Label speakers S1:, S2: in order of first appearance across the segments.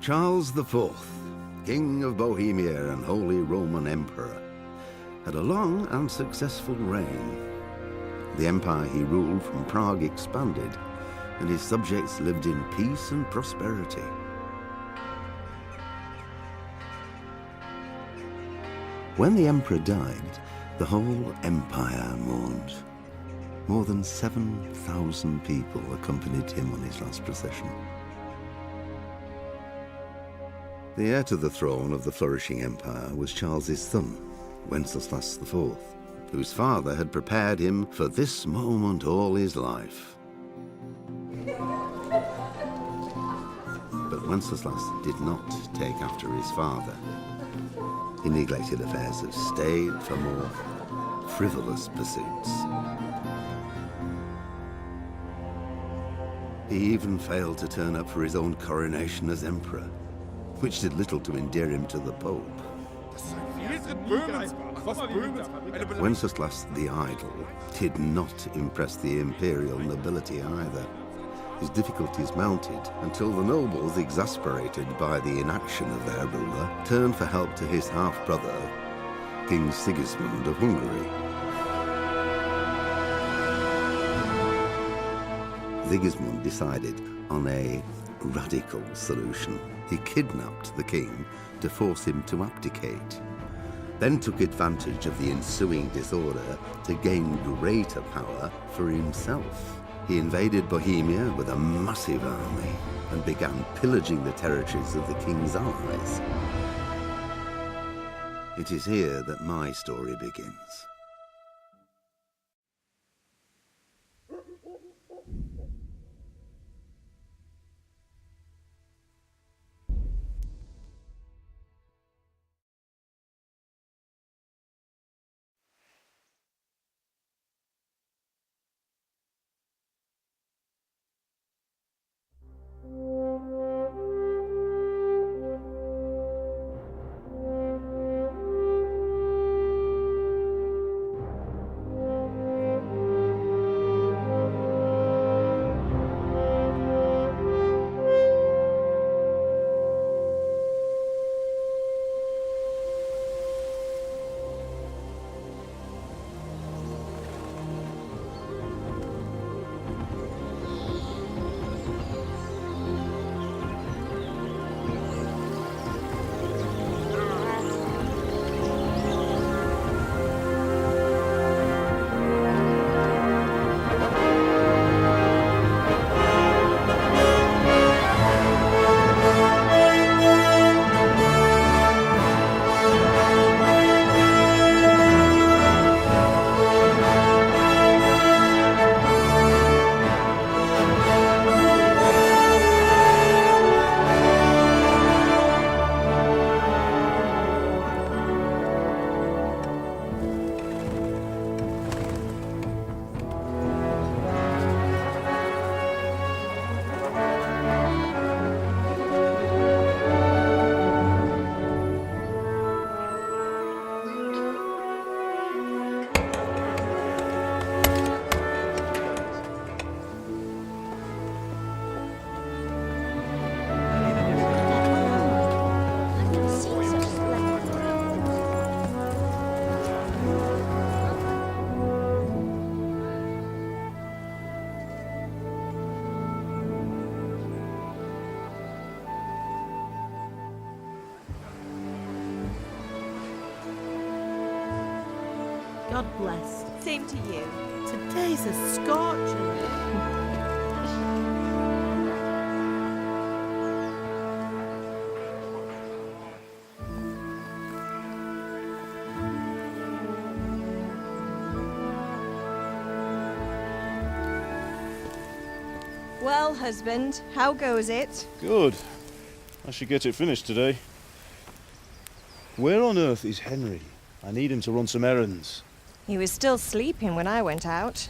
S1: Charles IV, King of Bohemia and Holy Roman Emperor, had a long and successful reign. The empire he ruled from Prague expanded, and his subjects lived in peace and prosperity. When the emperor died, the whole empire mourned. More than 7,000 people accompanied him on his last procession. The heir to the throne of the flourishing empire was Charles's son, Wenceslas IV, whose father had prepared him for this moment all his life. But Wenceslas did not take after his father. He neglected affairs of state for more frivolous pursuits. He even failed to turn up for his own coronation as emperor, which did little to endear him to the Pope. Wenceslas the Idle did not impress the imperial nobility either. His difficulties mounted until the nobles, exasperated by the inaction of their ruler, turned for help to his half-brother, King Sigismund of Hungary. Sigismund decided on a radical solution. He kidnapped the king to force him to abdicate, then took advantage of the ensuing disorder to gain greater power for himself. He invaded Bohemia with a massive army and began pillaging the territories of the king's allies. It is here that my story begins.
S2: God bless.
S3: Same to you.
S2: Today's a scorcher.
S3: Well, husband, how goes it?
S4: Good. I should get it finished today. Where on earth is Henry? I need him to run some errands.
S3: He was still sleeping when I went out.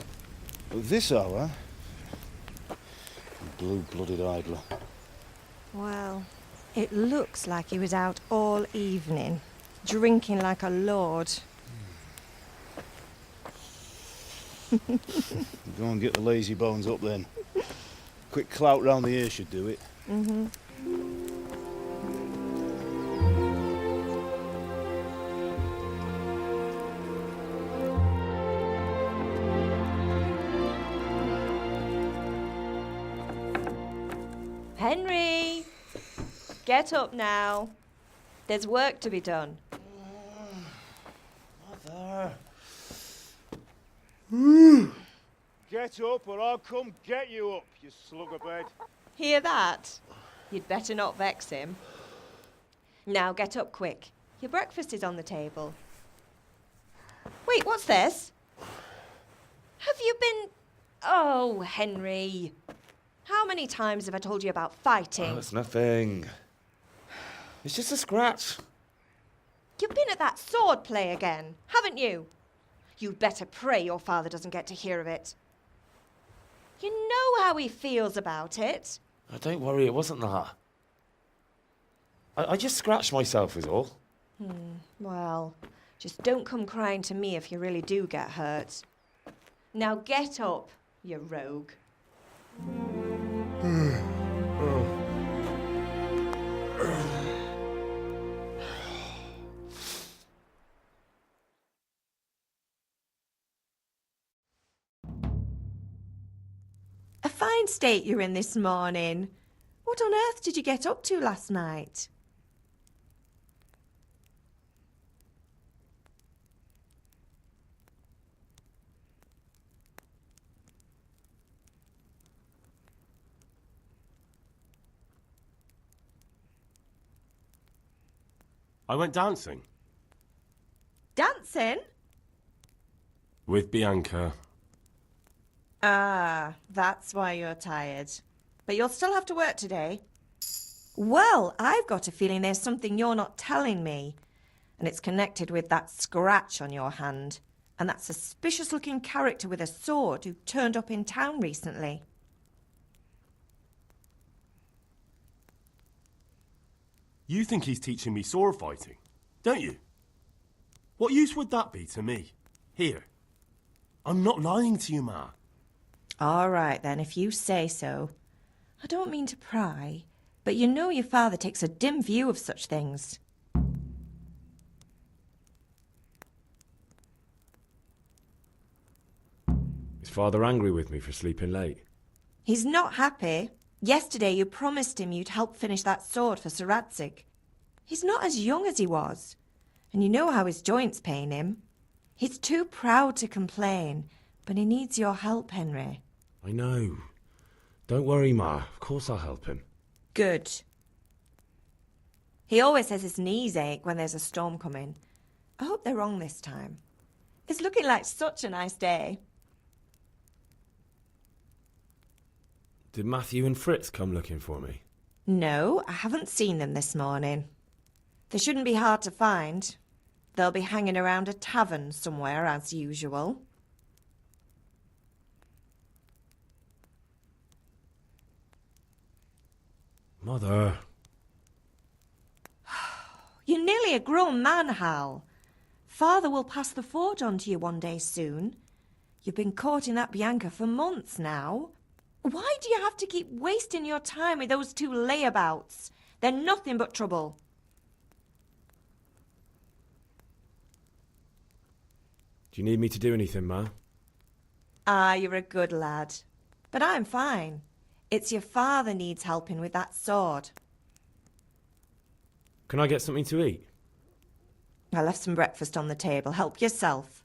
S4: At this hour? Blue-blooded idler.
S3: Well, it looks like he was out all evening, drinking like a lord.
S4: Go and get the lazy bones up then. Quick clout round the ear should do it.
S3: Mm-hmm. Henry! Get up now. There's work to be done.
S4: Mother. Get up or I'll come get you up, you slugabed.
S3: Hear that? You'd better not vex him. Now get up quick. Your breakfast is on the table. Wait, what's this? Have you been... Oh, Henry. How many times have I told you about fighting?
S5: Oh, it's nothing. It's just a scratch.
S3: You've been at that sword play again, haven't you? You'd better pray your father doesn't get to hear of it. You know how he feels about it.
S5: Oh, don't worry, it wasn't that. I just scratched myself is all.
S3: Well, just don't come crying to me if you really do get hurt. Now get up, you rogue. A fine state you're in this morning. What on earth did you get up to last night?
S6: I went dancing.
S3: Dancing?
S6: With Bianca.
S3: Ah, that's why you're tired. But you'll still have to work today. Well, I've got a feeling there's something you're not telling me. And it's connected with that scratch on your hand. And that suspicious-looking character with a sword who turned up in town recently.
S6: You think he's teaching me sword fighting, don't you? What use would that be to me? Here. I'm not lying to you, Ma.
S3: All right, then, if you say so. I don't mean to pry, but you know your father takes a dim view of such things.
S7: Is father angry with me for sleeping late?
S3: He's not happy. Yesterday you promised him you'd help finish that sword for Sir Radzig. He's not as young as he was, and you know how his joints pain him. He's too proud to complain, but he needs your help, Henry.
S7: I know. Don't worry, Ma. Of course I'll help him.
S3: Good. He always says his knees ache when there's a storm coming. I hope they're wrong this time. It's looking like such a nice day.
S7: Did Matthew and Fritz come looking for me?
S3: No, I haven't seen them this morning. They shouldn't be hard to find. They'll be hanging around a tavern somewhere as usual.
S7: Mother.
S3: You're nearly a grown man, Hal. Father will pass the forge on to you one day soon. You've been courting that Bianca for months now. Why do you have to keep wasting your time with those two layabouts? They're nothing but trouble.
S7: Do you need me to do anything, Ma?
S3: Ah, you're a good lad. But I'm fine. It's your father needs helping with that sword.
S7: Can I get something to eat?
S3: I left some breakfast on the table. Help yourself.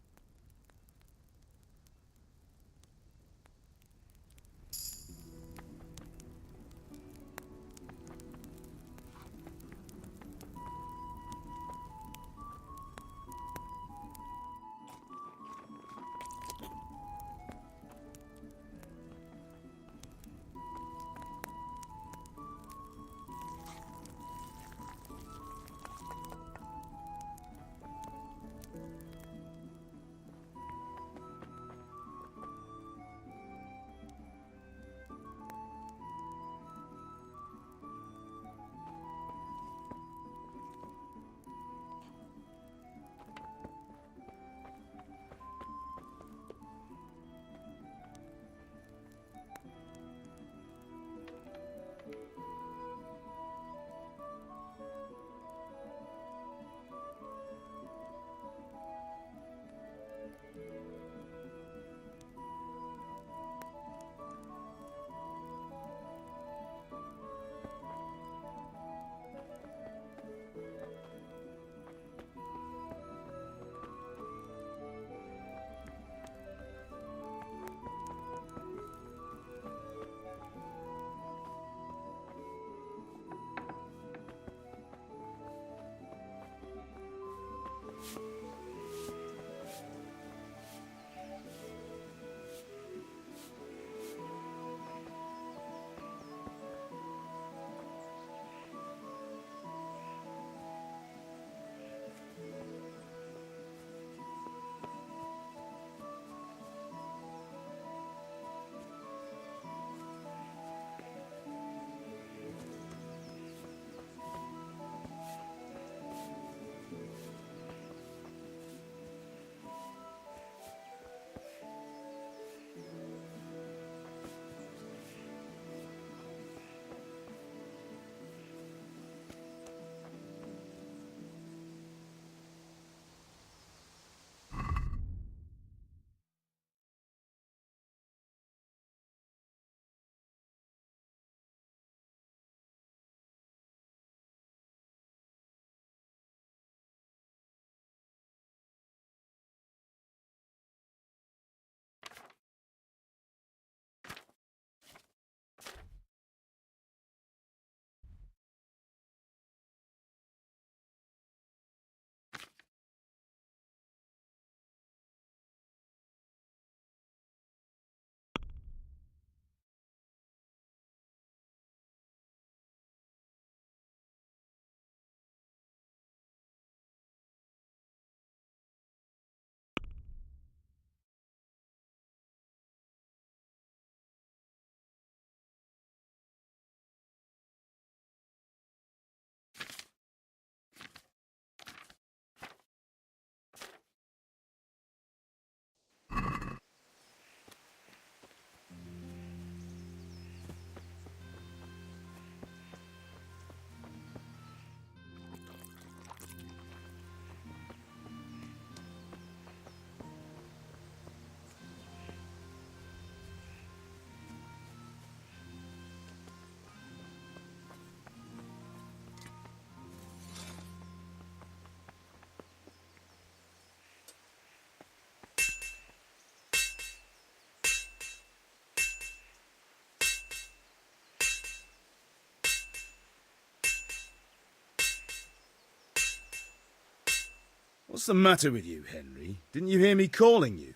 S4: What's the matter with you, Henry? Didn't you hear me calling you?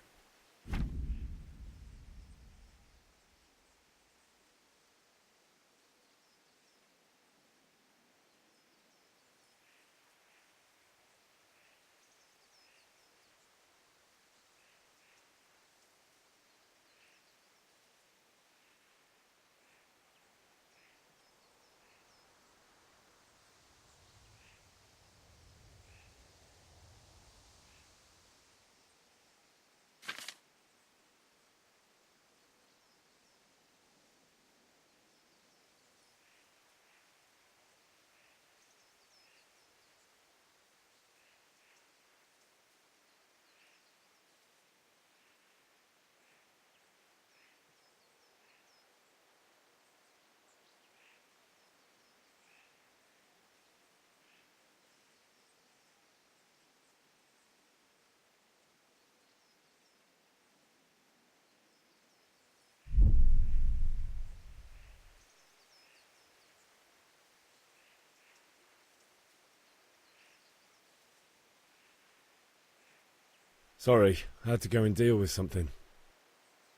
S7: Sorry, I had to go and deal with something.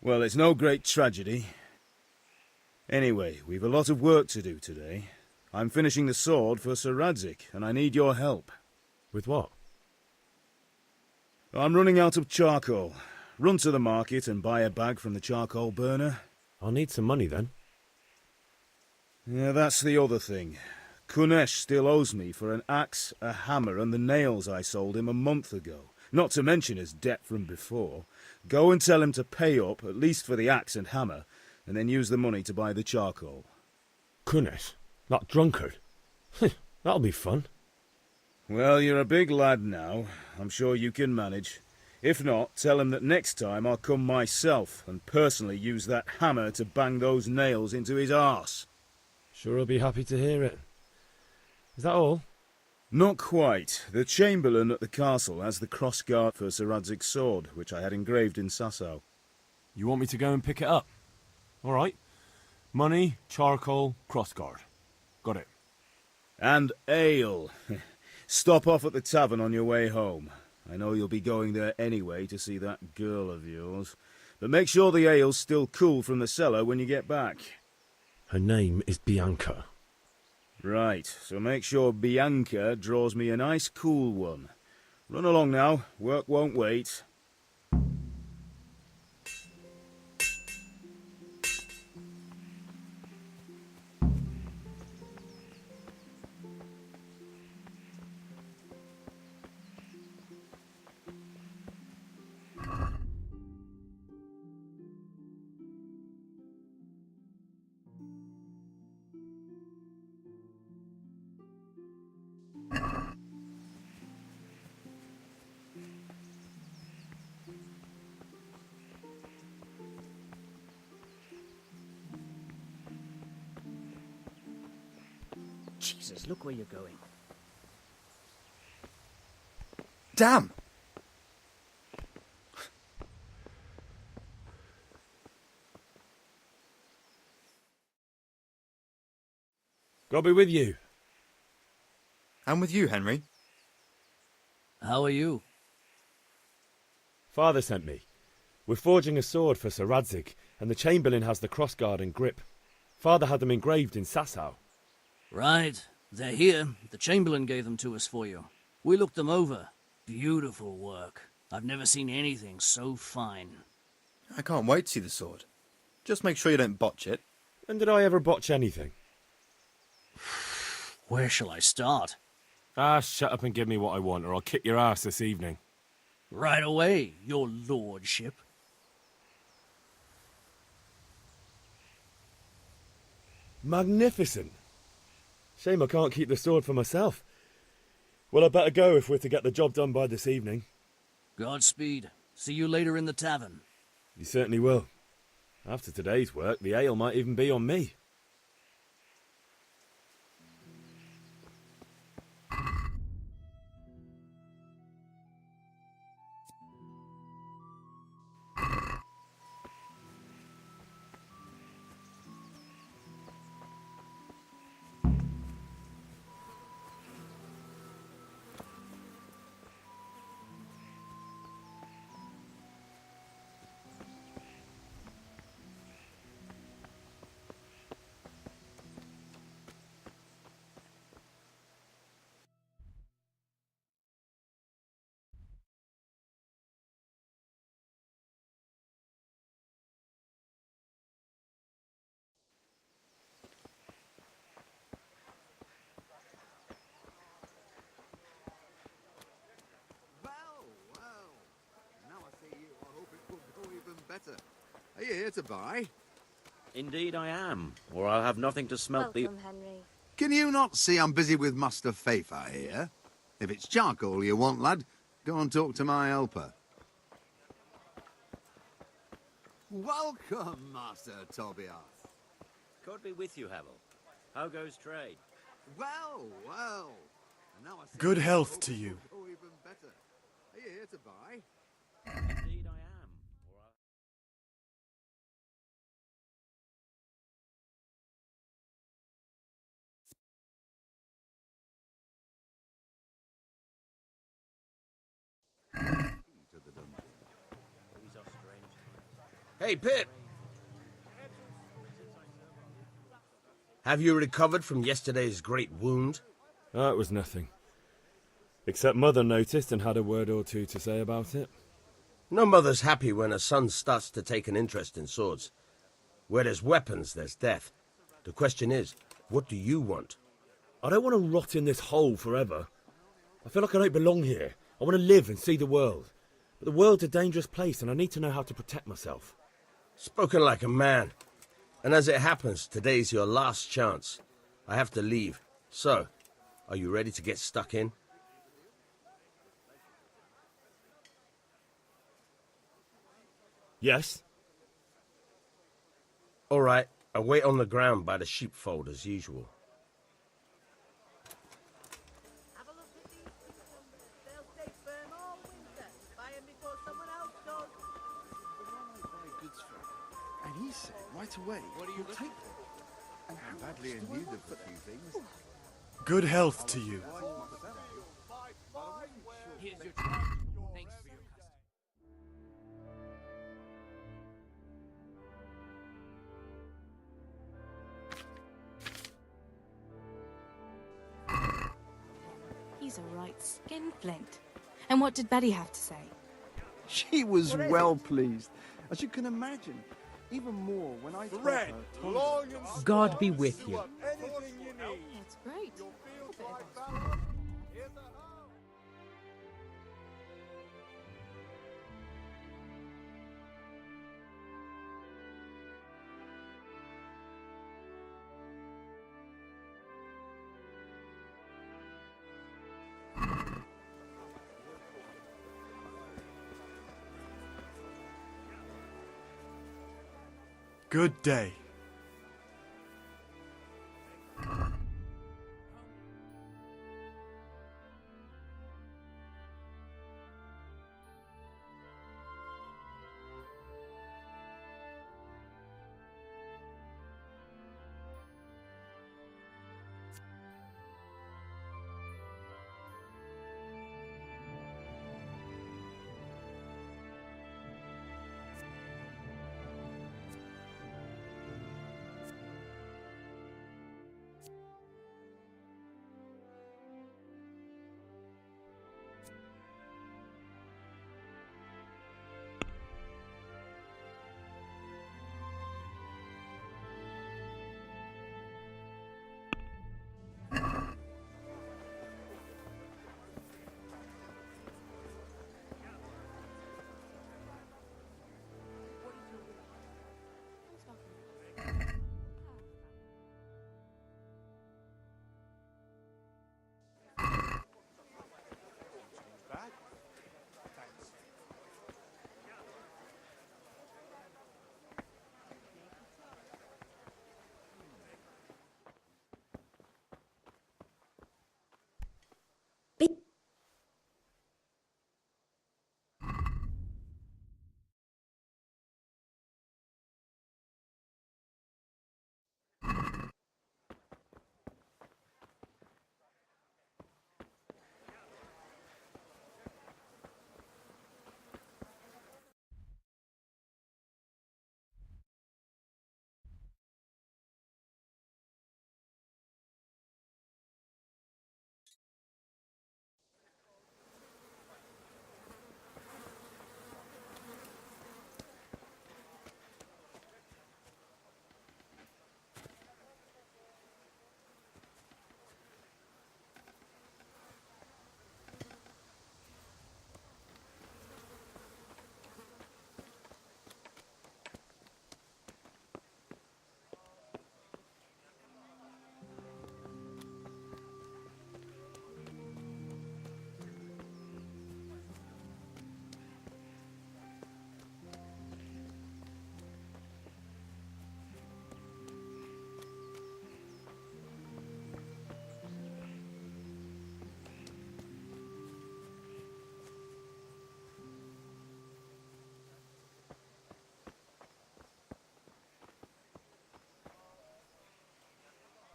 S4: Well, it's no great tragedy. Anyway, we've a lot of work to do today. I'm finishing the sword for Sir Radzig, and I need your help.
S7: With what?
S4: I'm running out of charcoal. Run to the market and buy a bag from the charcoal burner.
S7: I'll need some money then.
S4: Yeah, that's the other thing. Kunesh still owes me for an axe, a hammer, and the nails I sold him a month ago. Not to mention his debt from before. Go and tell him to pay up, at least for the axe and hammer, and then use the money to buy the charcoal.
S7: Kunesh? That drunkard? That'll be fun.
S4: Well, you're a big lad now. I'm sure you can manage. If not, tell him that next time I'll come myself and personally use that hammer to bang those nails into his arse.
S7: Sure I'll be happy to hear it. Is that all?
S4: Not quite. The Chamberlain at the castle has the crossguard for Sir Radzig's sword, which I had engraved in Sasau.
S6: You want me to go and pick it up? All right. Money, charcoal, crossguard. Got it.
S4: And ale. Stop off at the tavern on your way home. I know you'll be going there anyway to see that girl of yours. But make sure the ale's still cool from the cellar when you get back.
S7: Her name is Bianca.
S4: Right, so make sure Bianca draws me a nice cool one. Run along now, work won't wait.
S5: Jesus, look where you're going.
S8: Damn!
S7: God be with you.
S8: And with you, Henry.
S9: How are you?
S7: Father sent me. We're forging a sword for Sir Radzig, and the Chamberlain has the crossguard and grip. Father had them engraved in Sasau.
S9: Right. They're here. The Chamberlain gave them to us for you. We looked them over. Beautiful work. I've never seen anything so fine.
S8: I can't wait to see the sword. Just make sure you don't botch it.
S7: When did I ever botch anything?
S9: Where shall I start?
S6: Ah, shut up and give me what I want, or I'll kick your ass this evening.
S9: Right away, your lordship.
S7: Magnificent. Shame I can't keep the sword for myself. Well, I better go if we're to get the job done by this evening.
S9: Godspeed. See you later in the tavern.
S7: You certainly will. After today's work, the ale might even be on me.
S10: better. Are you here to buy?
S11: Indeed I am, or I'll have nothing to smelt the...
S12: Welcome, Henry.
S10: Can you not see I'm busy with Master Fafa here? If it's charcoal you want, lad, go and talk to my helper. Welcome, Master Tobias.
S11: God be with you, Havel. How goes trade?
S10: Well, well. And now I see
S6: Good health to you.
S10: Oh, even better. Are you here to buy?
S11: Indeed I am, or I'll...
S5: Hey, Pip! Have you recovered from yesterday's great wound?
S7: Oh, it was nothing. Except Mother noticed and had a word or two to say about it.
S5: No mother's happy when her son starts to take an interest in swords. Where there's weapons, there's death. The question is, what do you want?
S7: I don't want to rot in this hole forever. I feel like I don't belong here. I want to live and see the world. But the world's a dangerous place and I need to know how to protect myself.
S5: Spoken like a man. And as it happens, today's your last chance. I have to leave. So, are you ready to get stuck in?
S7: Yes?
S5: All right, I'll wait on the ground by the sheepfold as usual.
S2: Have a look at these cucumbers. They'll stay firm all winter. Buy 'em before someone else does.
S10: The one I buy goods from. And he said right away, what do you take them? And how badly in need of a few things.
S6: Good health to you.
S9: Here's your charge. Thanks for your custody.
S12: He's a right skinflint. And what did Betty have to say?
S13: She was well pleased, as you can imagine. Even more when I told her...
S14: God be with you.
S12: That's great.
S6: Good day.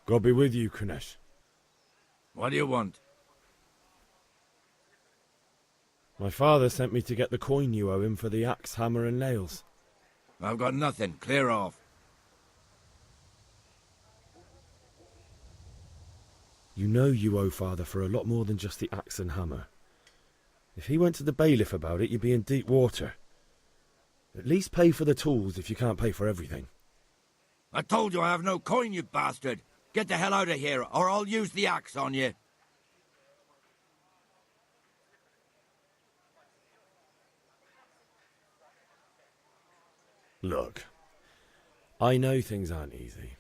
S7: God be with you, Kunesh.
S15: What do you want?
S7: My father sent me to get the coin you owe him for the axe, hammer, and nails.
S15: I've got nothing. Clear off.
S7: You know you owe father for a lot more than just the axe and hammer. If he went to the bailiff about it, you'd be in deep water. At least pay for the tools if you can't pay for everything.
S15: I told you I have no coin, you bastard. Get the hell out of here, or I'll use the axe on you.
S7: Look, I know things aren't easy.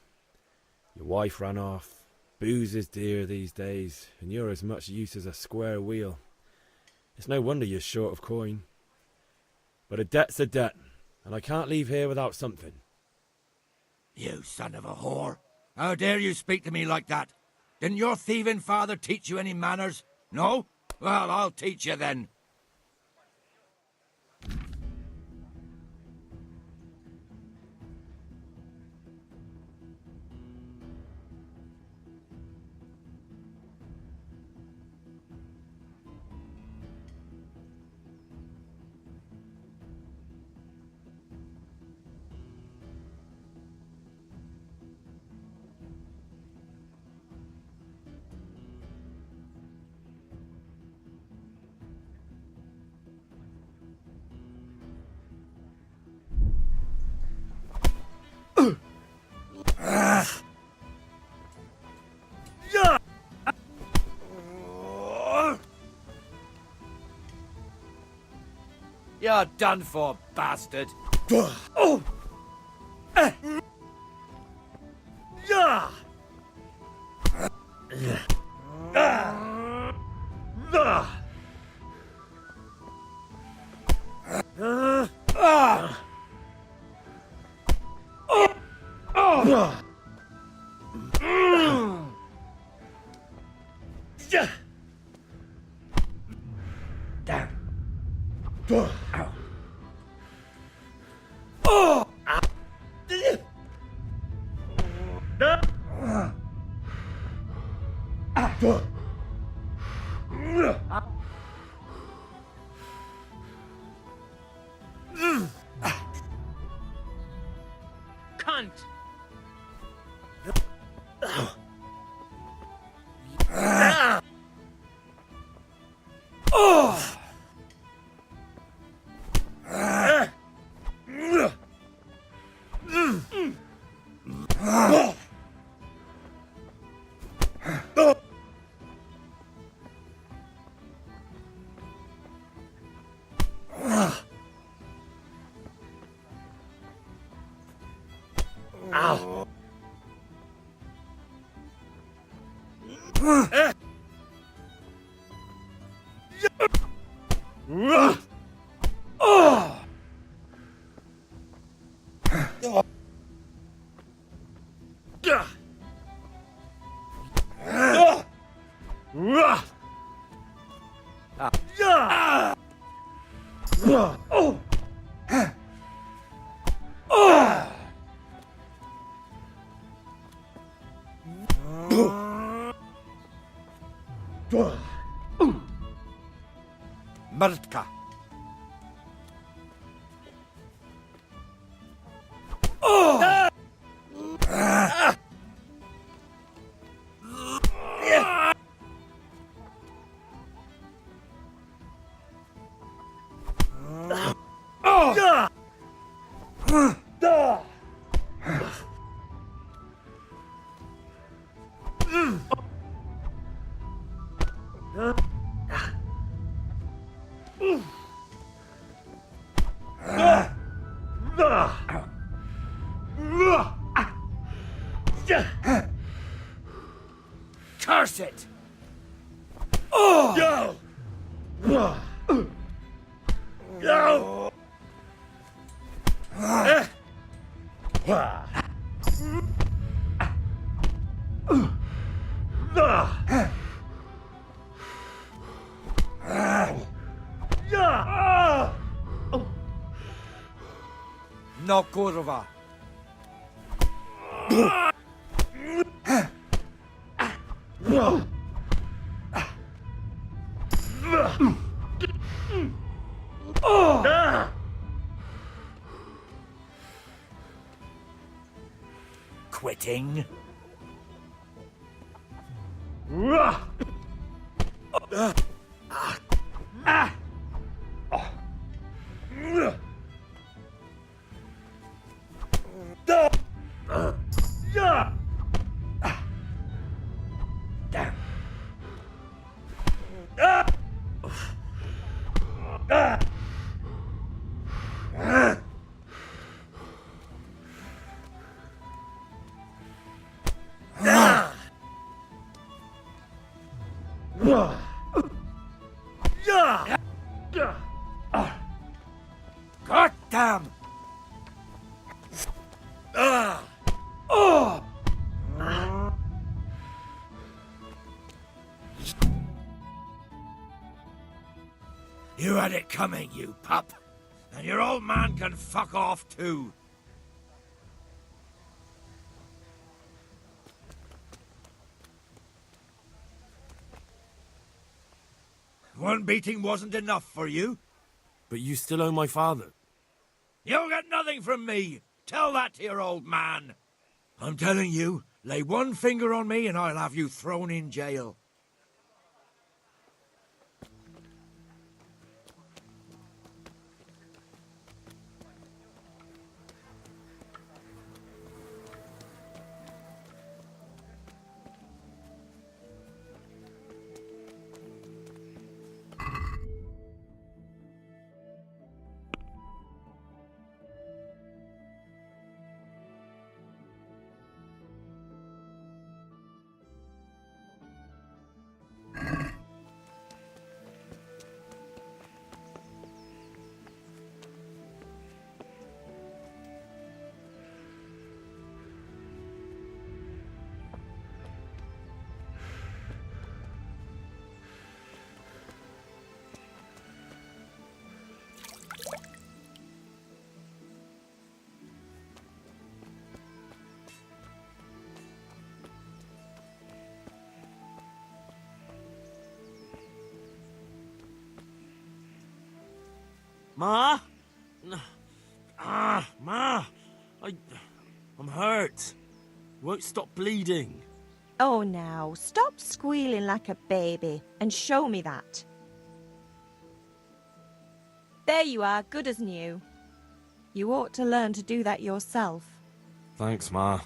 S7: Your wife ran off, booze is dear these days, and you're as much use as a square wheel. It's no wonder you're short of coin. But a debt's a debt, and I can't leave here without something.
S15: You son of a whore. How dare you speak to me like that? Didn't your thieving father teach you any manners? No? Well, I'll teach you then.
S16: You're done for, bastard.
S7: Oh! Yeah!
S14: Cunt!
S16: Mrtka.
S14: Curse it!
S7: Go! Go!
S16: No kurwa.
S15: Quitting? God damn! You had it coming, you pup. And your old man can fuck off too. One beating wasn't enough for you?
S6: But you still owe my father.
S15: You'll get nothing from me. Tell that to your old man. I'm telling you, lay one finger on me and I'll have you thrown in jail.
S6: Ma? Ma! I'm hurt. Won't stop bleeding.
S3: Oh, now, stop squealing like a baby and show me that. There you are, good as new. You ought to learn to do that yourself.
S6: Thanks, Ma.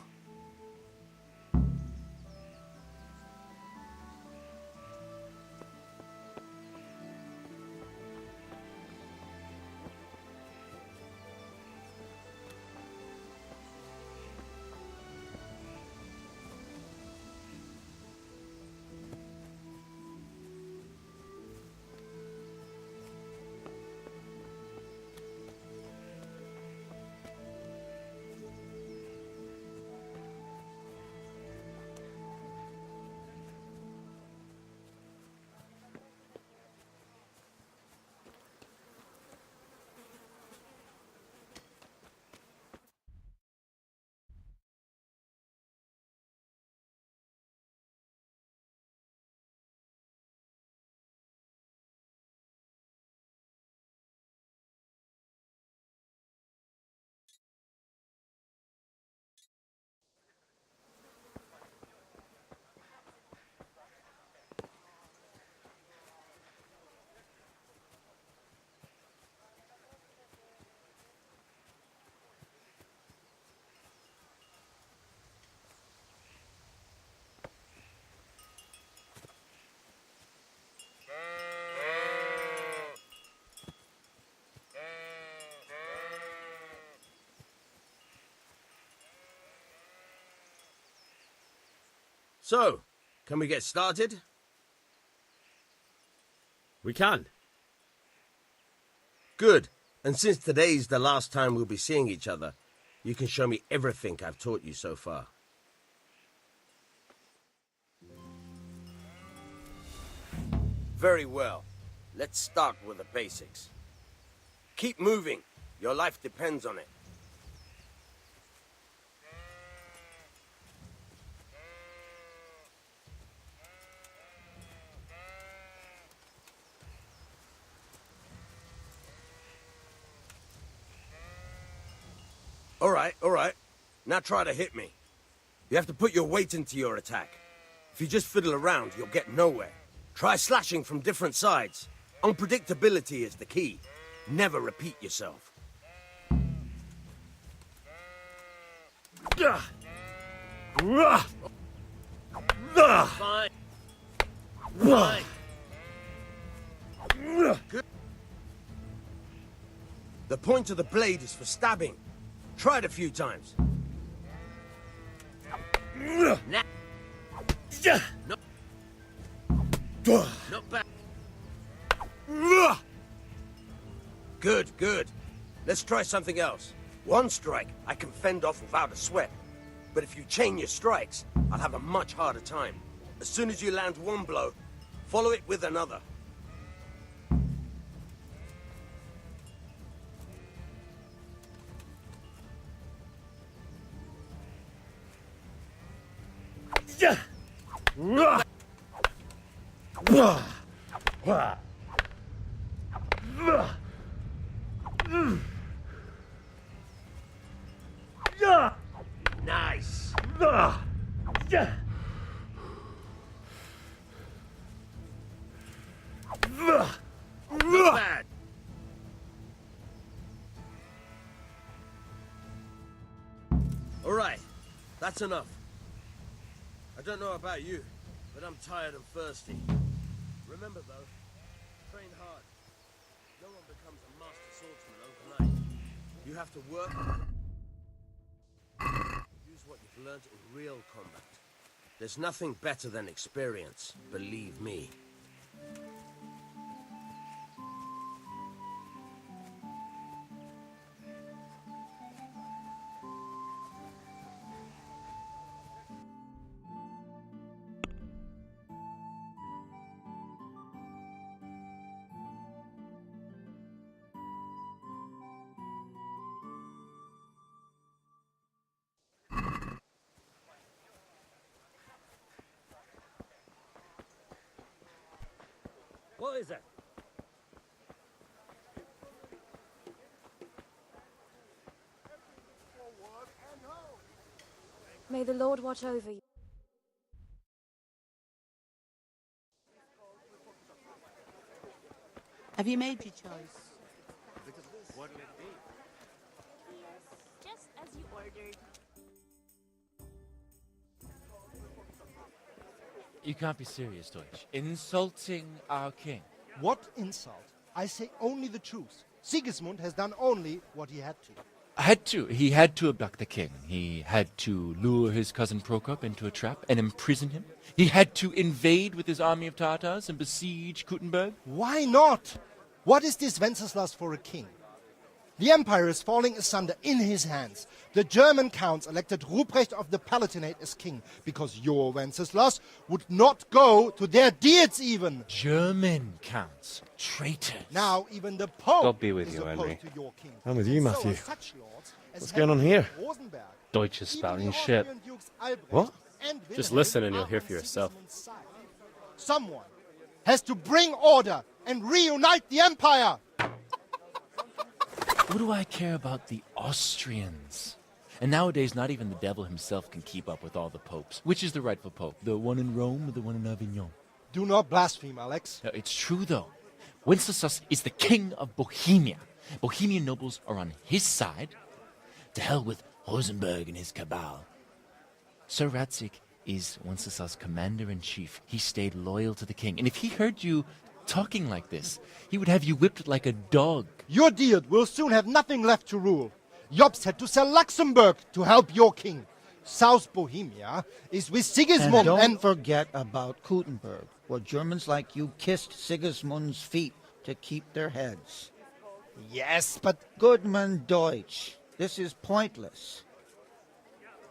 S5: So, can we get started?
S7: We can.
S5: Good. And since today's the last time we'll be seeing each other, you can show me everything I've taught you so far. Very well. Let's start with the basics. Keep moving. Your life depends on it. All right. Now try to hit me. You have to put your weight into your attack. If you just fiddle around, you'll get nowhere. Try slashing from different sides. Unpredictability is the key. Never repeat yourself.
S11: Fine. Fine.
S5: Good. The point of the blade is for stabbing. Try it a few times.
S11: Now. Not bad.
S5: Good. Let's try something else. One strike I can fend off without a sweat. But if you chain your strikes, I'll have a much harder time. As soon as you land one blow, follow it with another.
S11: Nice. Not bad.
S5: All right, that's enough. I don't know about you, but I'm tired and thirsty. Remember though, train hard. No one becomes a master swordsman overnight. You have to work. Use what you've learned in real combat. There's nothing better than experience, believe me.
S11: What is it?
S12: May the Lord watch over you.
S2: Have you made your choice?
S11: What'll it be?
S12: Yes, just as you ordered.
S17: You can't be serious, Deutsch. Insulting our king.
S18: What insult? I say only the truth. Sigismund has done only what he had to.
S17: He had to abduct the king. He had to lure his cousin Prokop into a trap and imprison him. He had to invade with his army of Tatars and besiege Kuttenberg.
S18: Why not? What is this Wenceslas for a king? The empire is falling asunder in his hands. The German counts elected Ruprecht of the Palatinate as king because your Wenceslas would not go to their deeds even.
S17: German counts. Traitors.
S18: Now even the Pope
S19: God be with
S18: is
S19: you,
S18: opposed
S19: Henry.
S18: to your king.
S19: I'm with you,
S18: So
S19: Matthew.
S18: are such lords as
S19: What's going on here?
S18: Rosenberg.
S19: Deutsch is
S18: Even
S19: spouting
S18: the
S19: shit.
S18: Austrian Dukes Albrecht
S19: What?
S18: and
S19: Just
S18: Wilhelm
S19: listen and you'll
S18: are
S19: hear
S18: on
S19: for yourself.
S18: Sigismund's side. Someone has to bring order and reunite the empire.
S17: What do I care about the Austrians? And nowadays, not even the devil himself can keep up with all the popes. Which is the rightful pope? The one in Rome or the one in Avignon?
S18: Do not blaspheme, Alex.
S17: No, it's true, though. Wenceslas is the king of Bohemia. Bohemian nobles are on his side. To hell with Rosenberg and his cabal. Sir Ratzik is Wenceslas' commander-in-chief. He stayed loyal to the king. And if he heard you talking like this, he would have you whipped like a dog.
S18: Your Diet will soon have nothing left to rule. Jobst had to sell Luxembourg to help your king. South Bohemia is with Sigismund
S20: and don't forget about Kuttenberg, where Germans like you kissed Sigismund's feet to keep their heads.
S18: Yes, but...
S20: Goodman Deutsch, this is pointless.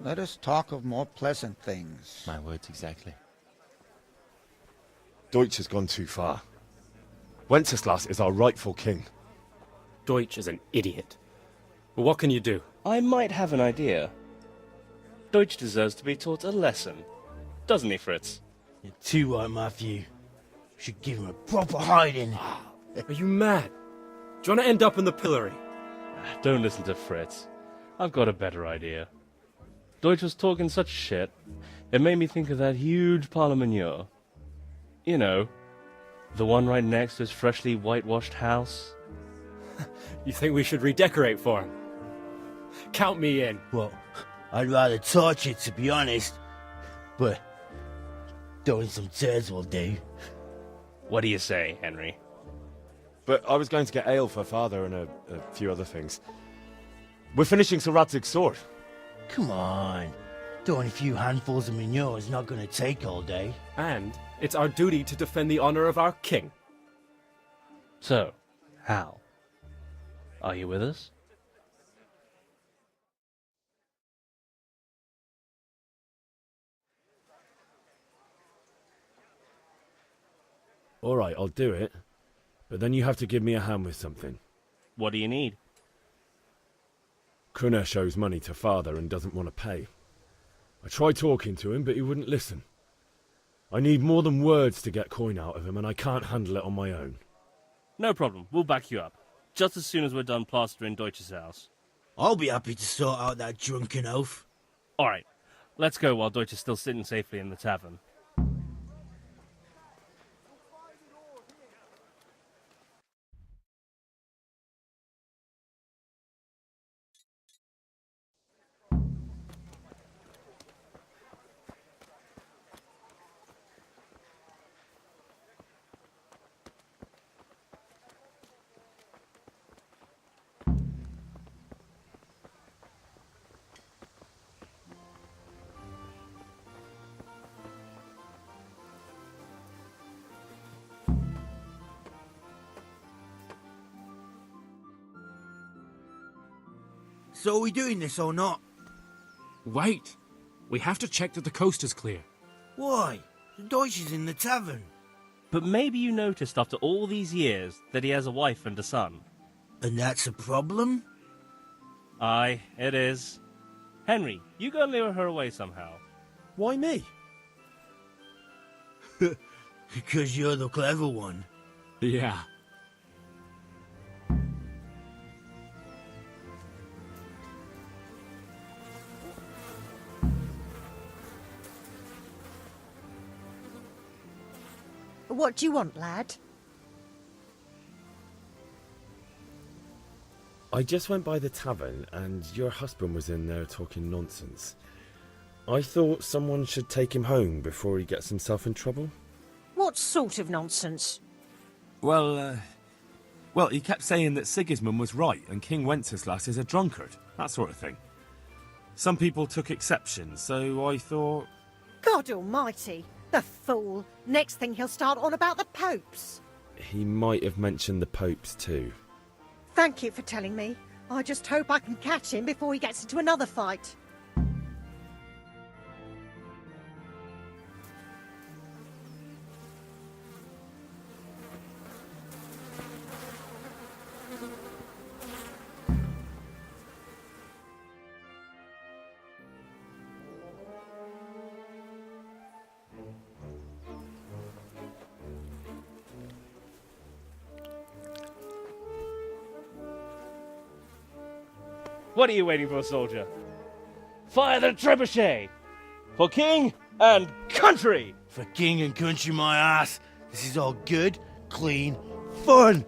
S20: Let us talk of more pleasant things.
S17: My words exactly.
S19: Deutsch has gone too far. Wenceslas is our rightful king.
S21: Deutsch is an idiot. Well, what can you do?
S22: I might have an idea. Deutsch deserves to be taught a lesson. Doesn't he, Fritz?
S9: You're too right, Matthew. Should give him a proper hiding.
S21: Are you mad? Do you want to end up in the pillory?
S22: Don't listen to Fritz. I've got a better idea. Deutsch was talking such shit, it made me think of that huge parliament. You know, the one right next to his freshly whitewashed house.
S21: You think we should redecorate for him? Count me in.
S1: Well, I'd rather torch it, to be honest. But throwing some turds will do.
S22: What do you say, Henry?
S19: But I was going to get ale for Father and a few other things. We're finishing Sir Radzig's sword.
S1: Come on. Throwing a few handfuls of manure is not going to take all day.
S21: And it's our duty to defend the honor of our king.
S22: So, Hal, are you with us?
S7: All right, I'll do it. But then you have to give me a hand with something.
S22: What do you need?
S7: Kunesh owes money to Father and doesn't want to pay. I tried talking to him, but he wouldn't listen. I need more than words to get coin out of him, and I can't handle it on my own.
S22: No problem, we'll back you up. Just as soon as we're done plastering Deutsch's house.
S1: I'll be happy to sort out that drunken oaf.
S22: Alright, let's go while Deutsch is still sitting safely in the tavern.
S1: So are we doing this or not?
S4: Wait. We have to check that the coast is clear.
S1: Why? The Deutsch is in the tavern.
S22: But maybe you noticed after all these years that he has a wife and a son.
S1: And that's a problem?
S22: Aye, it is. Henry, you go and lure her away somehow.
S19: Why me?
S1: Because you're the clever one.
S4: Yeah.
S3: What do you want, lad?
S7: I just went by the tavern and your husband was in there talking nonsense. I thought someone should take him home before he gets himself in trouble.
S3: What sort of nonsense?
S23: Well, he kept saying that Sigismund was right and King Wenceslas is a drunkard, that sort of thing. Some people took exception, so I thought...
S3: God almighty, the fool. Next thing he'll start on about the popes.
S7: He might have mentioned the popes too.
S3: Thank you for telling me. I just hope I can catch him before he gets into another fight.
S22: What are you waiting for, soldier? Fire the trebuchet! For king and country!
S1: For king and country, my ass. This is all good, clean, fun.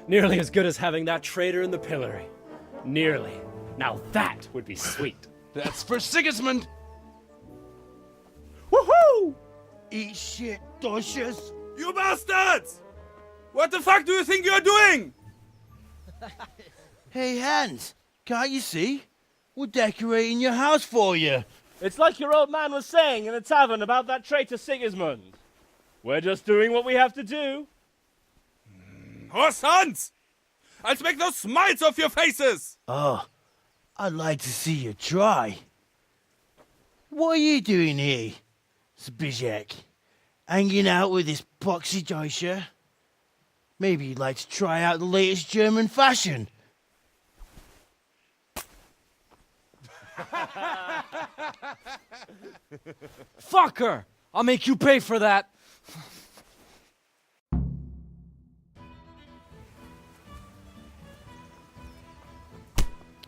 S21: Nearly as good as having that traitor in the pillory. Nearly. Now that would be sweet.
S10: That's for Sigismund!
S1: Woohoo! Eat shit, Deutsches.
S24: You bastards! What the fuck do you think you're doing?
S1: Hey, Hans, can't you see? We're decorating your house for you.
S22: It's like your old man was saying in the tavern about that traitor Sigismund. We're just doing what we have to do.
S24: Horse Hans! I'll make those smiles off your faces!
S1: Oh, I'd like to see you try. What are you doing here, Zbigniew? Hanging out with this poxy Deutscher? Maybe you'd like to try out the latest German fashion.
S21: Fucker! I'll make you pay for that!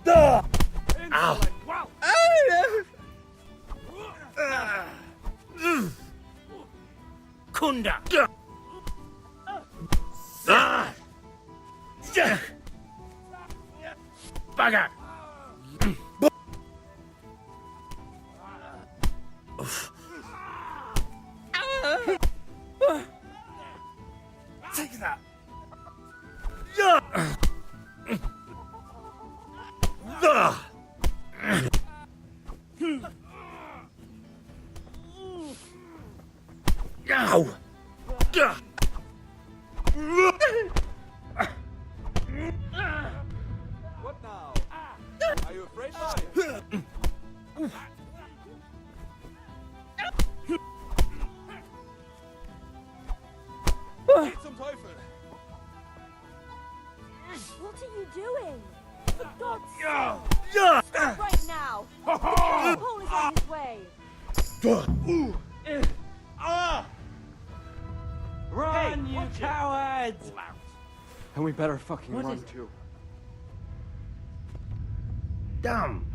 S1: Duh!
S9: Ow! Kunda! Bugger! Take that! Ow!
S24: What now? Are you afraid, Mario? Eat some Teufel.
S8: What are you doing? For God's
S24: Yeah.
S8: sake!
S24: Yeah.
S8: Stop right now! The pole is on his way!
S13: Run, you cowards!
S21: And we better fucking
S13: What
S21: run
S13: is-
S21: too.
S13: Dumb!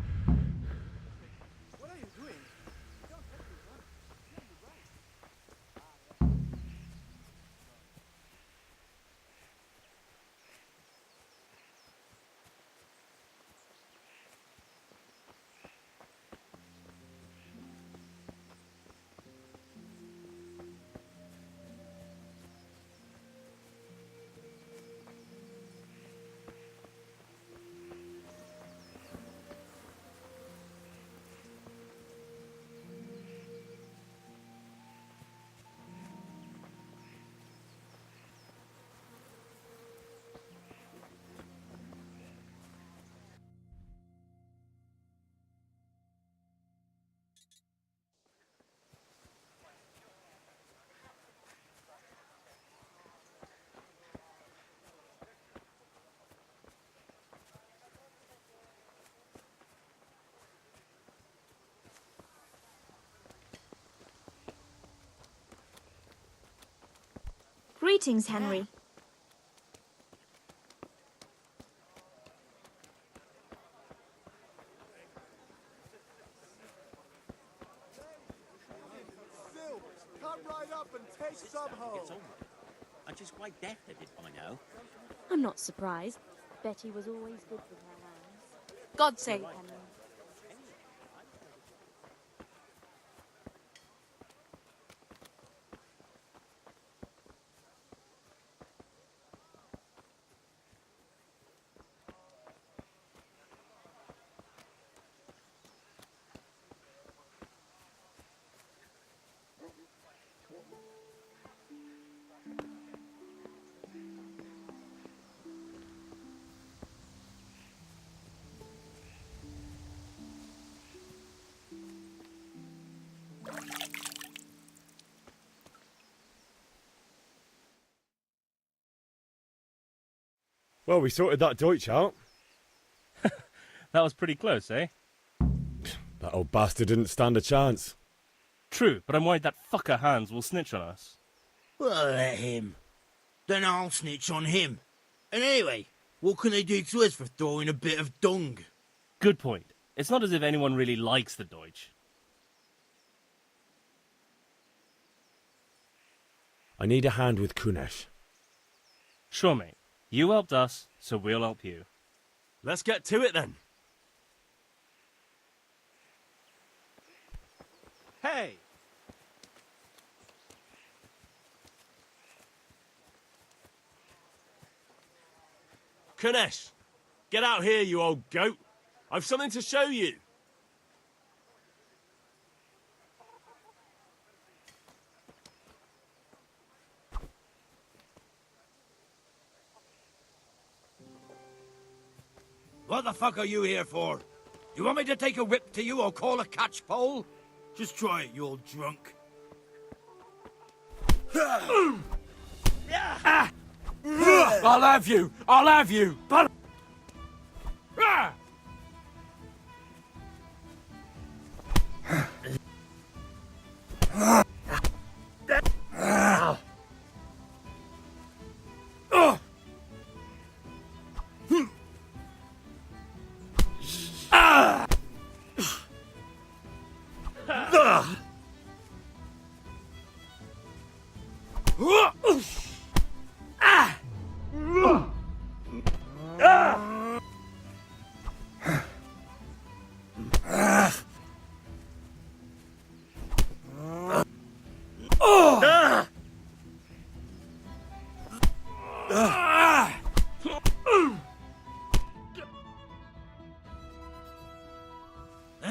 S8: Greetings, Henry.
S10: Come right up and take some home.
S11: I'm just quite deaf at it by now.
S8: I'm not surprised. Betty was always good with her hands. God save Henry.
S19: Well, we sorted that Deutsch out.
S22: That was pretty close, eh?
S19: That old bastard didn't stand a chance.
S22: True, but I'm worried that fucker Hans will snitch on us.
S15: Well, let him. Then I'll snitch on him. And anyway, what can they do to us for throwing a bit of dung?
S22: Good point. It's not as if anyone really likes the Deutsch.
S19: I need a hand with Kunesh.
S22: Sure, mate. You helped us, so we'll help you.
S6: Let's get to it then.
S24: Hey!
S6: Kunesh, get out here, you old goat. I've something to show you.
S15: What the fuck are you here for? You want me to take a whip to you or call a catch pole? Just try it, you old drunk.
S23: I'll have you! I'll have you! But...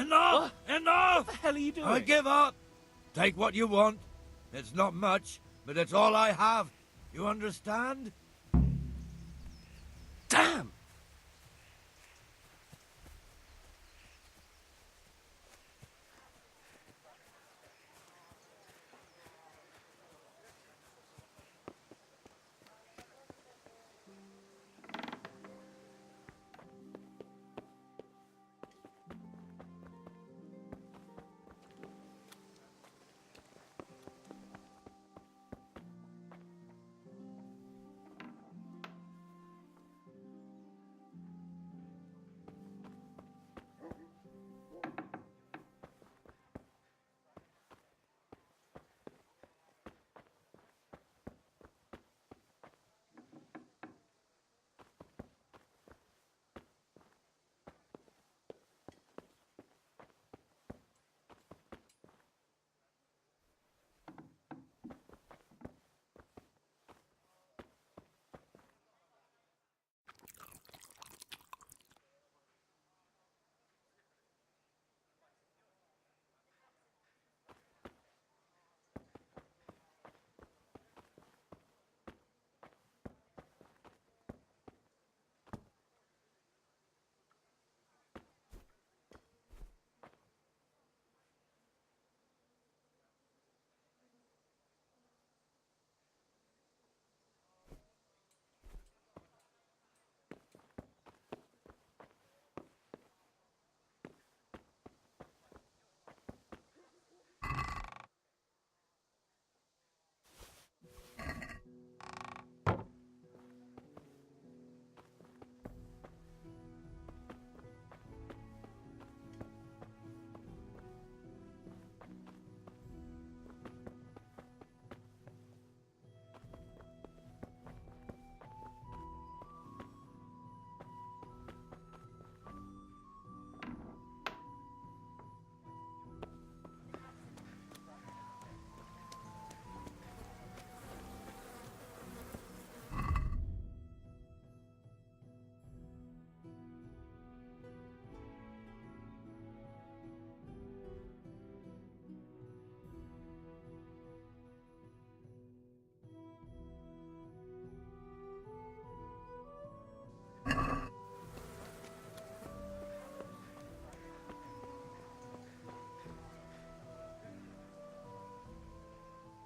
S15: Enough! Enough!
S21: What the hell are you doing?
S15: I give up. Take what you want. It's not much, but it's all I have. You understand?
S21: Damn!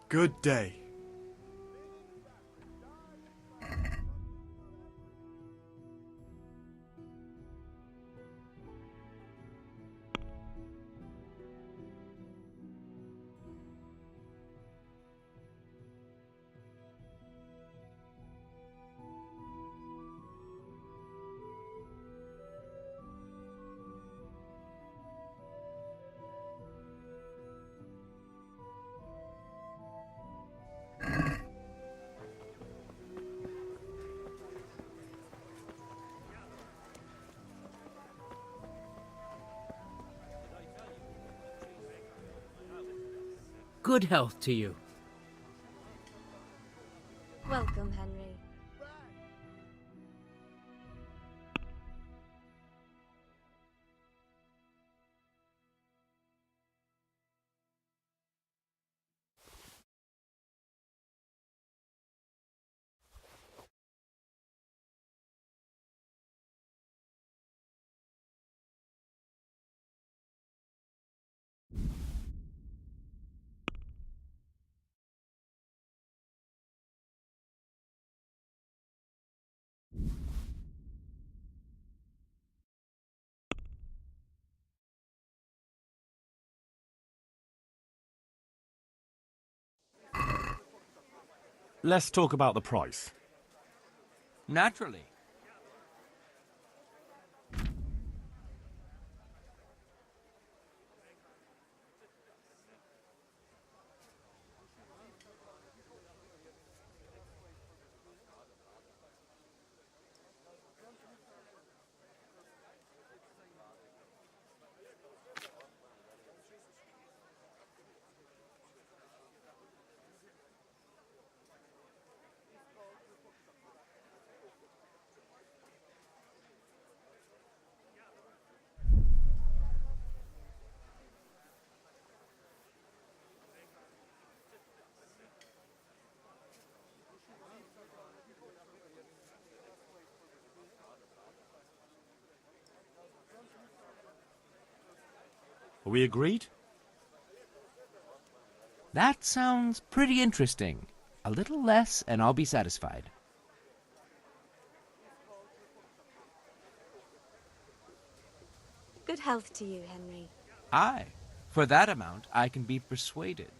S2: Good day.
S9: Good health to you.
S8: Welcome, Henry.
S23: Let's talk about the price.
S9: Naturally.
S6: Are we agreed?
S5: That sounds pretty interesting. A little less, and I'll be satisfied.
S8: Good health to you, Henry.
S5: Aye. For that amount, I can be persuaded.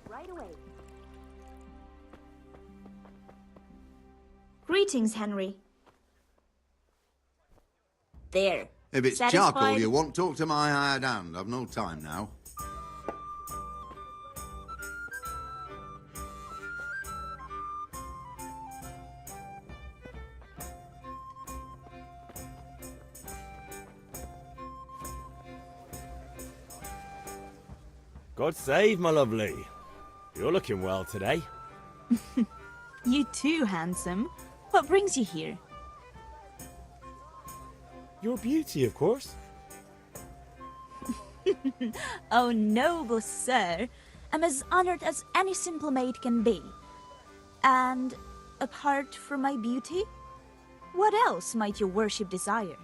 S8: Right away. Greetings, Henry. There.
S12: If it's
S8: Satisfied?
S12: charcoal you want, talk to my hired hand. I've no time now.
S7: God save, my lovely. You're looking well today.
S14: You too, handsome. What brings you here?
S7: Your beauty, of course.
S14: Oh, noble sir. I'm as honored as any simple maid can be. And apart from my beauty, what else might your worship desire?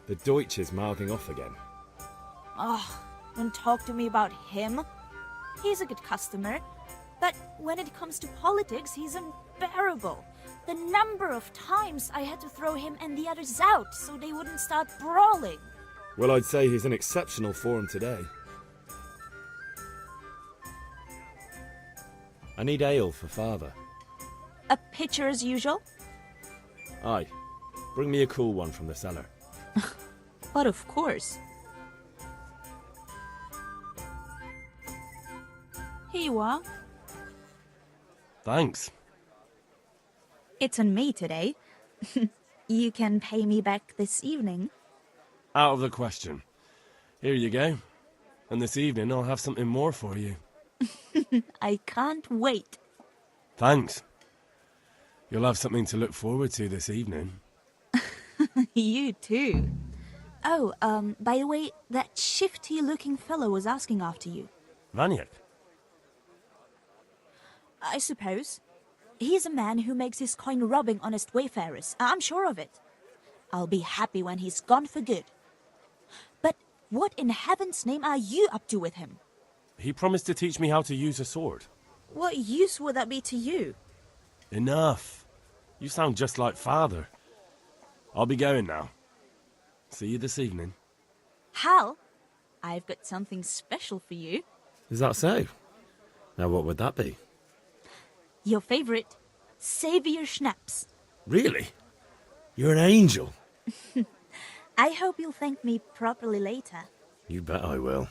S7: The Deutsch is mouthing off again.
S14: Oh, don't talk to me about him. He's a good customer, but when it comes to politics, he's unbearable. The number of times I had to throw him and the others out so they wouldn't start brawling.
S7: Well, I'd say he's in exceptional form today. I need ale for father.
S14: A pitcher as usual?
S7: Aye. Bring me a cool one from the cellar.
S14: But of course. Here you are.
S6: Thanks.
S14: It's on me today. You can pay me back this evening.
S6: Out of the question. Here you go. And this evening I'll have something more for you.
S14: I can't wait.
S6: Thanks. You'll have something to look forward to this evening.
S14: You too. Oh, by the way, that shifty-looking fellow was asking after you.
S6: Vaniak?
S14: I suppose. He's a man who makes his coin robbing honest wayfarers. I'm sure of it. I'll be happy when he's gone for good. But what in heaven's name are you up to with him?
S6: He promised to teach me how to use a sword.
S14: What use would that be to you?
S6: Enough. You sound just like father. I'll be going now. See you this evening.
S14: Hal, I've got something special for you.
S7: Is that so? Now what would that be?
S14: Your favorite, Savior Schnapps.
S7: Really? You're an angel.
S14: I hope you'll thank me properly later.
S7: You bet I will.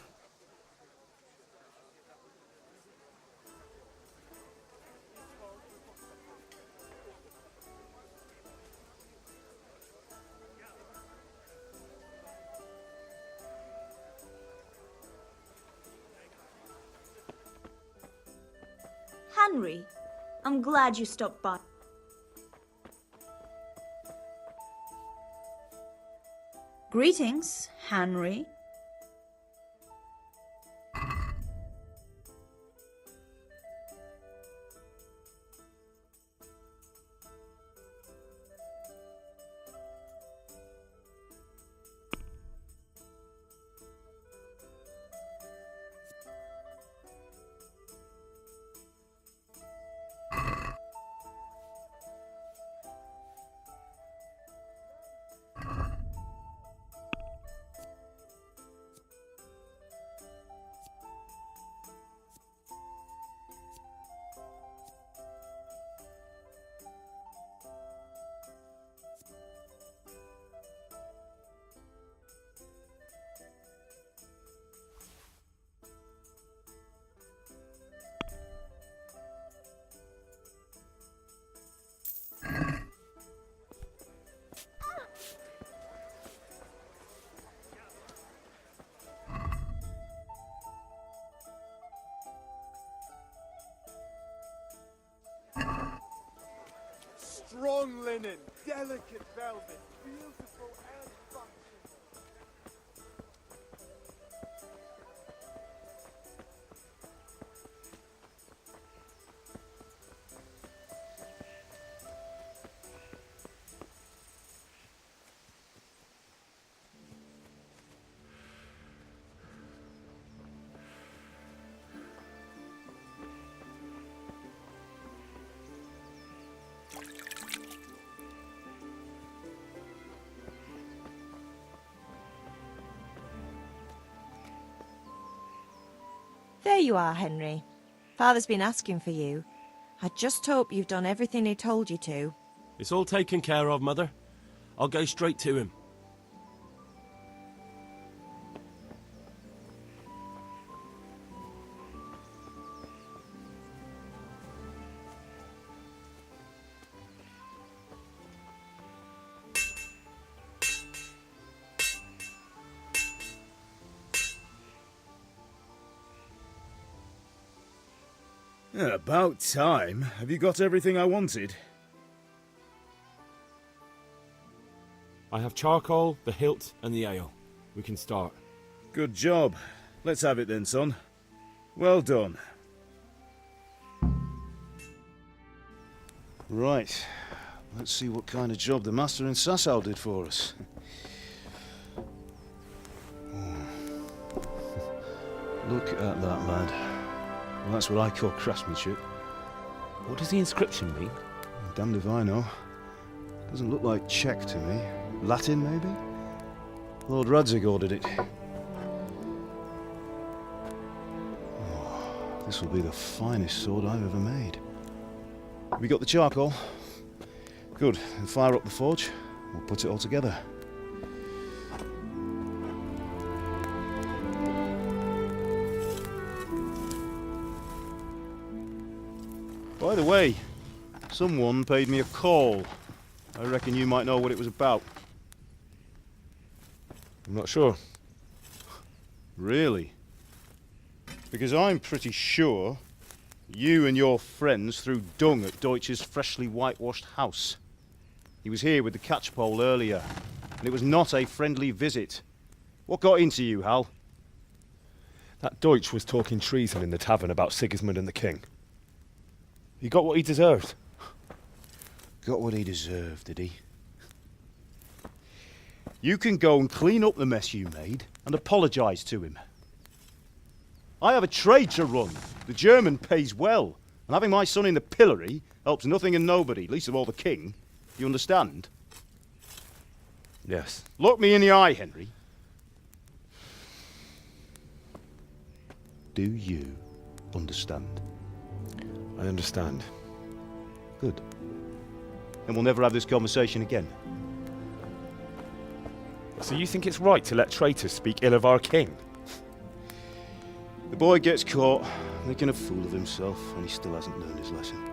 S14: Henry, I'm glad you stopped by. Greetings, Henry.
S10: linen, delicate velvet, beautiful and functional.
S3: There you are, Henry. Father's been asking for you. I just hope you've done everything he told you to.
S6: It's all taken care of, Mother. I'll go straight to him.
S16: About time. Have you got everything I wanted?
S19: I have charcoal, the hilt, and the ale. We can start.
S16: Good job. Let's have it then, son. Well done. Right. Let's see what kind of job the master in Sasau did for us. Look at that, lad. Well, that's what I call craftsmanship.
S19: What does the inscription mean?
S16: Damned if I know. Doesn't look like Czech to me. Latin, maybe? Lord Radzig ordered it. Oh, this will be the finest sword I've ever made. Have you got the charcoal? Good. Then fire up the forge. We'll put it all together. By the way, someone paid me a call. I reckon you might know what it was about.
S19: I'm not sure.
S16: Really? Because I'm pretty sure you and your friends threw dung at Deutsch's freshly whitewashed house. He was here with the catchpole earlier, and it was not a friendly visit. What got into you, Hal?
S19: That Deutsch was talking treason in the tavern about Sigismund and the king. He got what he deserved.
S16: Got what he deserved, did he? You can go and clean up the mess you made and apologise to him. I have a trade to run. The German pays well, and having my son in the pillory helps nothing and nobody, least of all the king. You understand?
S19: Yes.
S16: Look me in the eye, Henry. Do you understand?
S19: I understand.
S16: Good. And we'll never have this conversation again.
S19: So you think it's right to let traitors speak ill of our king?
S16: The boy gets caught, making a fool of himself, and he still hasn't learned his lesson.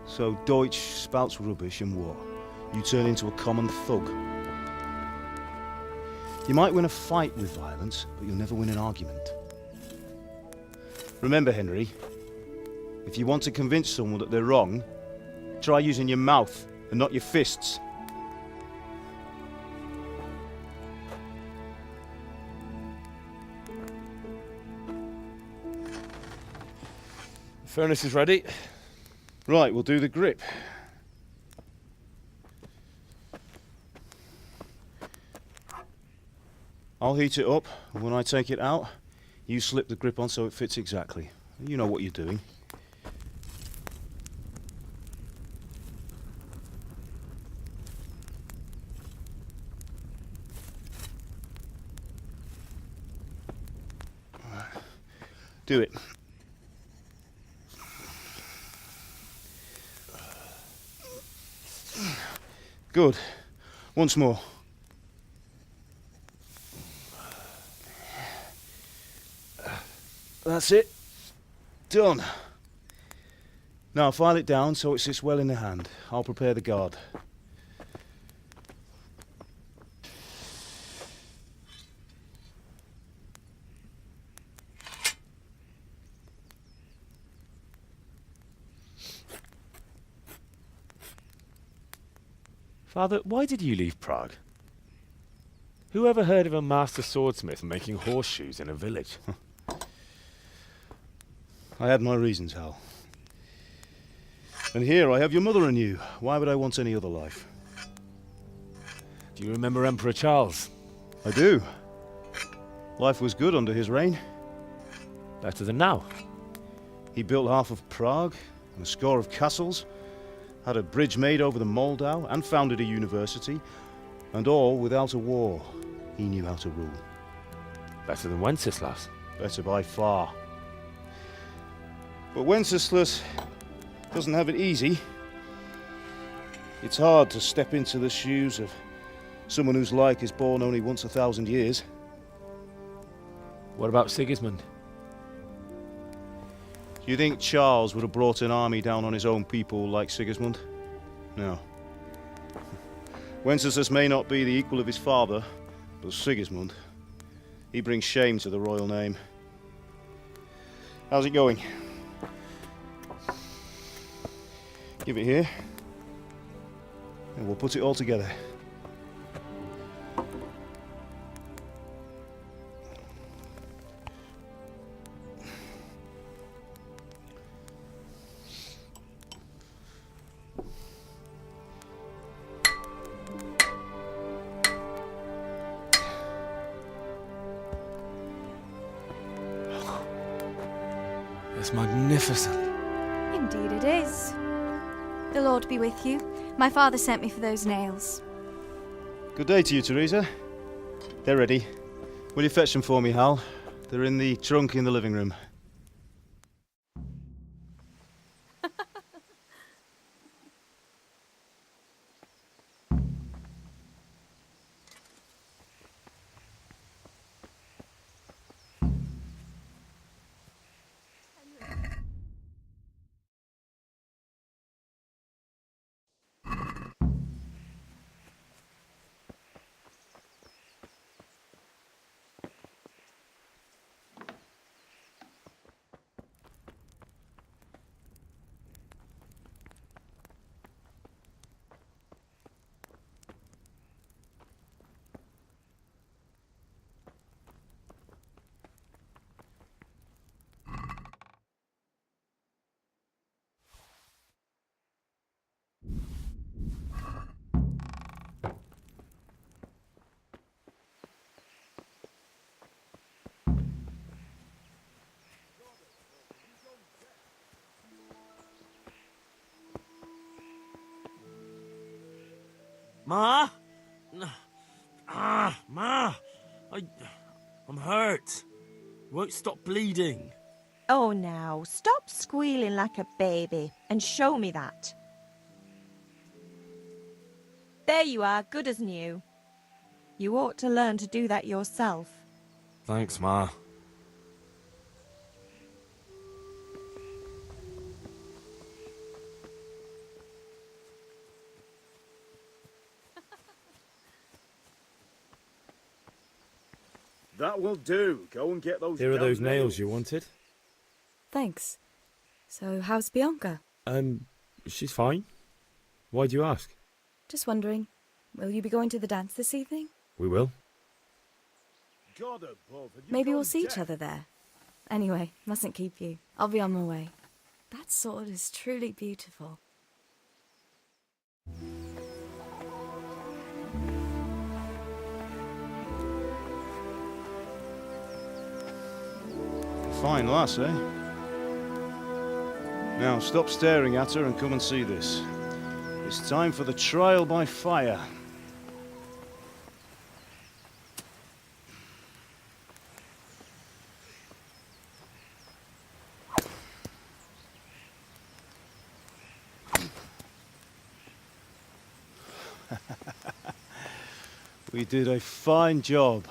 S16: So Deutsch spouts rubbish and what? You turn into a common thug. You might win a fight with violence, but you'll never win an argument. Remember, Henry, if you want to convince someone that they're wrong, try using your mouth and not your fists.
S19: The furnace is ready.
S16: Right, we'll do the grip. I'll heat it up, and when I take it out, you slip the grip on so it fits exactly. You know what you're doing. Do it. Good. Once more. That's it. Done. Now file it down so it sits well in the hand. I'll prepare the guard.
S19: Father, why did you leave Prague? Who ever heard of a master swordsmith making horseshoes in a village?
S16: I had my reasons, Hal. And here I have your mother and you. Why would I want any other life?
S19: Do you remember Emperor Charles?
S16: I do. Life was good under his reign.
S19: Better than now.
S16: He built half of Prague and a score of castles, had a bridge made over the Moldau, and founded a university, and all without a war. He knew how to rule.
S19: Better than Wenceslas.
S16: Better by far. But Wenceslas doesn't have it easy. It's hard to step into the shoes of someone whose like is born only once 1,000 years.
S19: What about Sigismund?
S16: Do you think Charles would have brought an army down on his own people like Sigismund? No. Wenceslas may not be the equal of his father, but Sigismund, he brings shame to the royal name. How's it going? Give it here, and we'll put it all together.
S19: It's magnificent.
S4: Indeed it is. The Lord be with you. My father sent me for those nails.
S16: Good day to you, Teresa. They're ready. Will you fetch them for me, Hal? They're in the trunk in the living room.
S23: Ma? Ma! I'm hurt. Won't stop bleeding.
S3: Oh, now, stop squealing like a baby and show me that. There you are, good as new. You ought to learn to do that yourself.
S23: Thanks, Ma.
S16: That will do. Go and get those.
S7: Here are those nails you wanted.
S17: Thanks. So, how's Bianca?
S7: She's fine. Why do you ask?
S17: Just wondering, will you be going to the dance this evening?
S7: We will.
S16: God above, have you
S17: Maybe
S16: gone
S17: we'll see
S16: deaf?
S17: each other there. Anyway, mustn't keep you. I'll be on my way. That sword is truly beautiful.
S16: Fine lass, eh? Now stop staring at her and come and see this. It's time for the trial by fire. We did a fine job.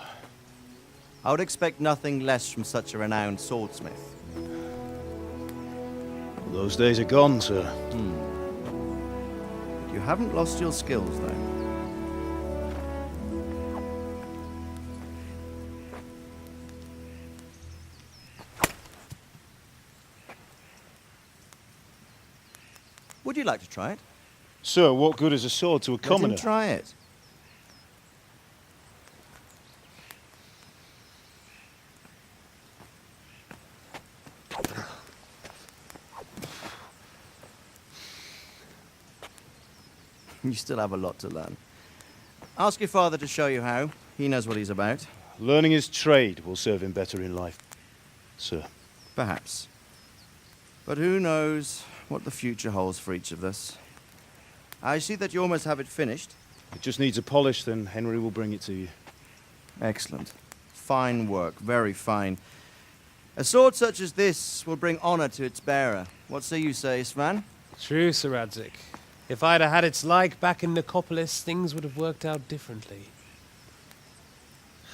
S18: I would expect nothing less from such a renowned swordsmith.
S16: Those days are gone, sir.
S18: You haven't lost your skills, though. Would you like to try it?
S16: Sir, what good is a sword to a commoner?
S18: Let him try it. You still have a lot to learn. Ask your father to show you how. He knows what he's about.
S16: Learning his trade will serve him better in life, sir.
S18: Perhaps. But who knows what the future holds for each of us. I see that you almost have it finished.
S16: It just needs a polish, then Henry will bring it to you.
S18: Excellent. Fine work, very fine. A sword such as this will bring honor to its bearer. What say you, Svan?
S21: True, Sir Radzig. If I'd have had its like back in Nicopolis, things would have worked out differently.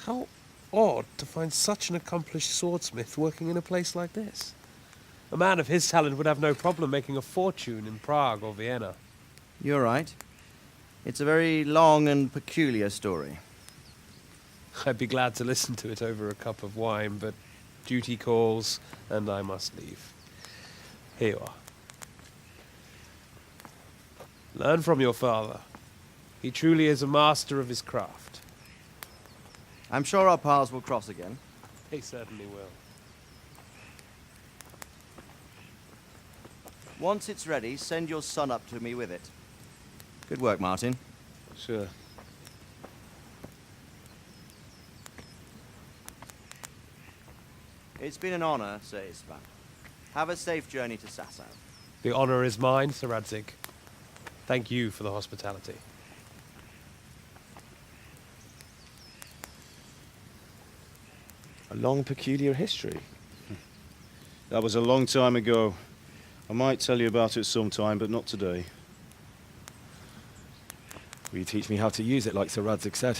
S21: How odd to find such an accomplished swordsmith working in a place like this. A man of his talent would have no problem making a fortune in Prague or Vienna.
S18: You're right. It's a very long and peculiar story.
S21: I'd be glad to listen to it over a cup of wine, but duty calls, and I must leave. Here you are. Learn from your father. He truly is a master of his craft.
S18: I'm sure our paths will cross again.
S21: He certainly will.
S18: Once it's ready, send your son up to me with it. Good work, Martin.
S16: Sir.
S18: It's been an honor, Sir Isvan. Have a safe journey to Sasau.
S21: The honor is mine, Sir Radzig. Thank you for the hospitality.
S19: A long, peculiar history.
S16: That was a long time ago. I might tell you about it sometime, but not today.
S19: Will you teach me how to use it like Sir Radzig said?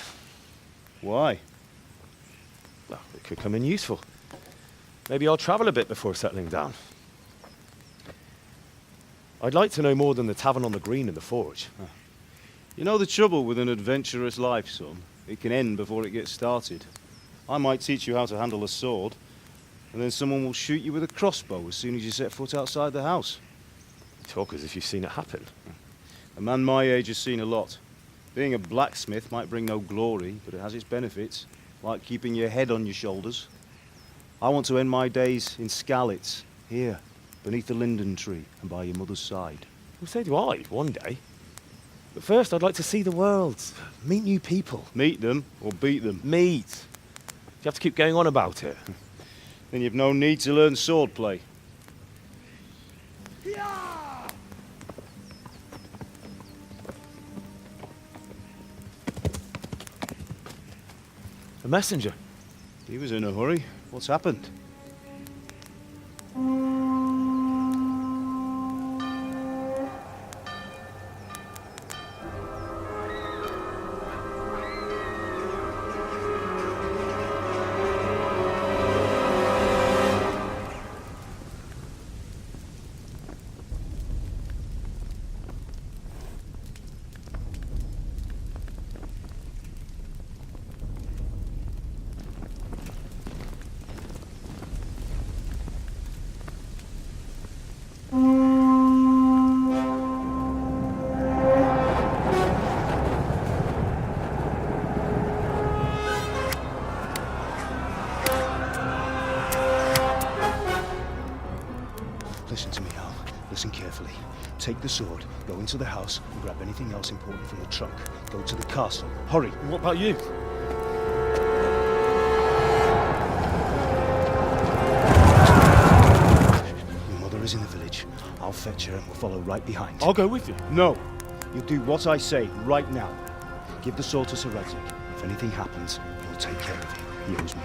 S16: Why?
S19: Well, it could come in useful. Maybe I'll travel a bit before settling down. I'd like to know more than the tavern on the green and the forge.
S16: You know the trouble with an adventurous life, son? It can end before it gets started. I might teach you how to handle a sword, and then someone will shoot you with a crossbow as soon as you set foot outside the house.
S19: You talk as if you've seen it happen.
S16: A man my age has seen a lot. Being a blacksmith might bring no glory, but it has its benefits, like keeping your head on your shoulders. I want to end my days in Skalitz, here, beneath the linden tree and by your mother's side.
S19: Well, so do I, one day. But first, I'd like to see the world, meet new people.
S16: Meet them or beat them?
S19: Meet. Do you have to keep going on about it?
S16: Then you've no need to learn swordplay.
S19: A messenger.
S16: He was in a hurry. What's happened? Listen to me, Al. Listen carefully. Take the sword, go into the house, and grab anything else important from the trunk. Go to the castle. Hurry.
S19: And what about you?
S16: Your mother is in the village. I'll fetch her and we'll follow right behind.
S19: I'll go with you.
S16: No. You'll do what I say right now. Give the sword to Sir Radzig. If anything happens, he'll take care of you. He owes me.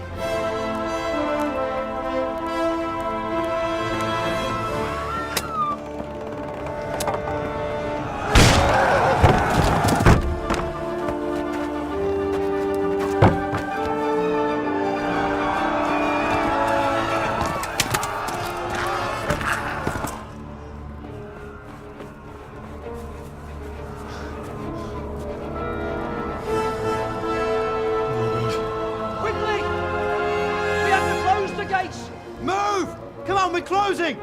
S1: We're closing!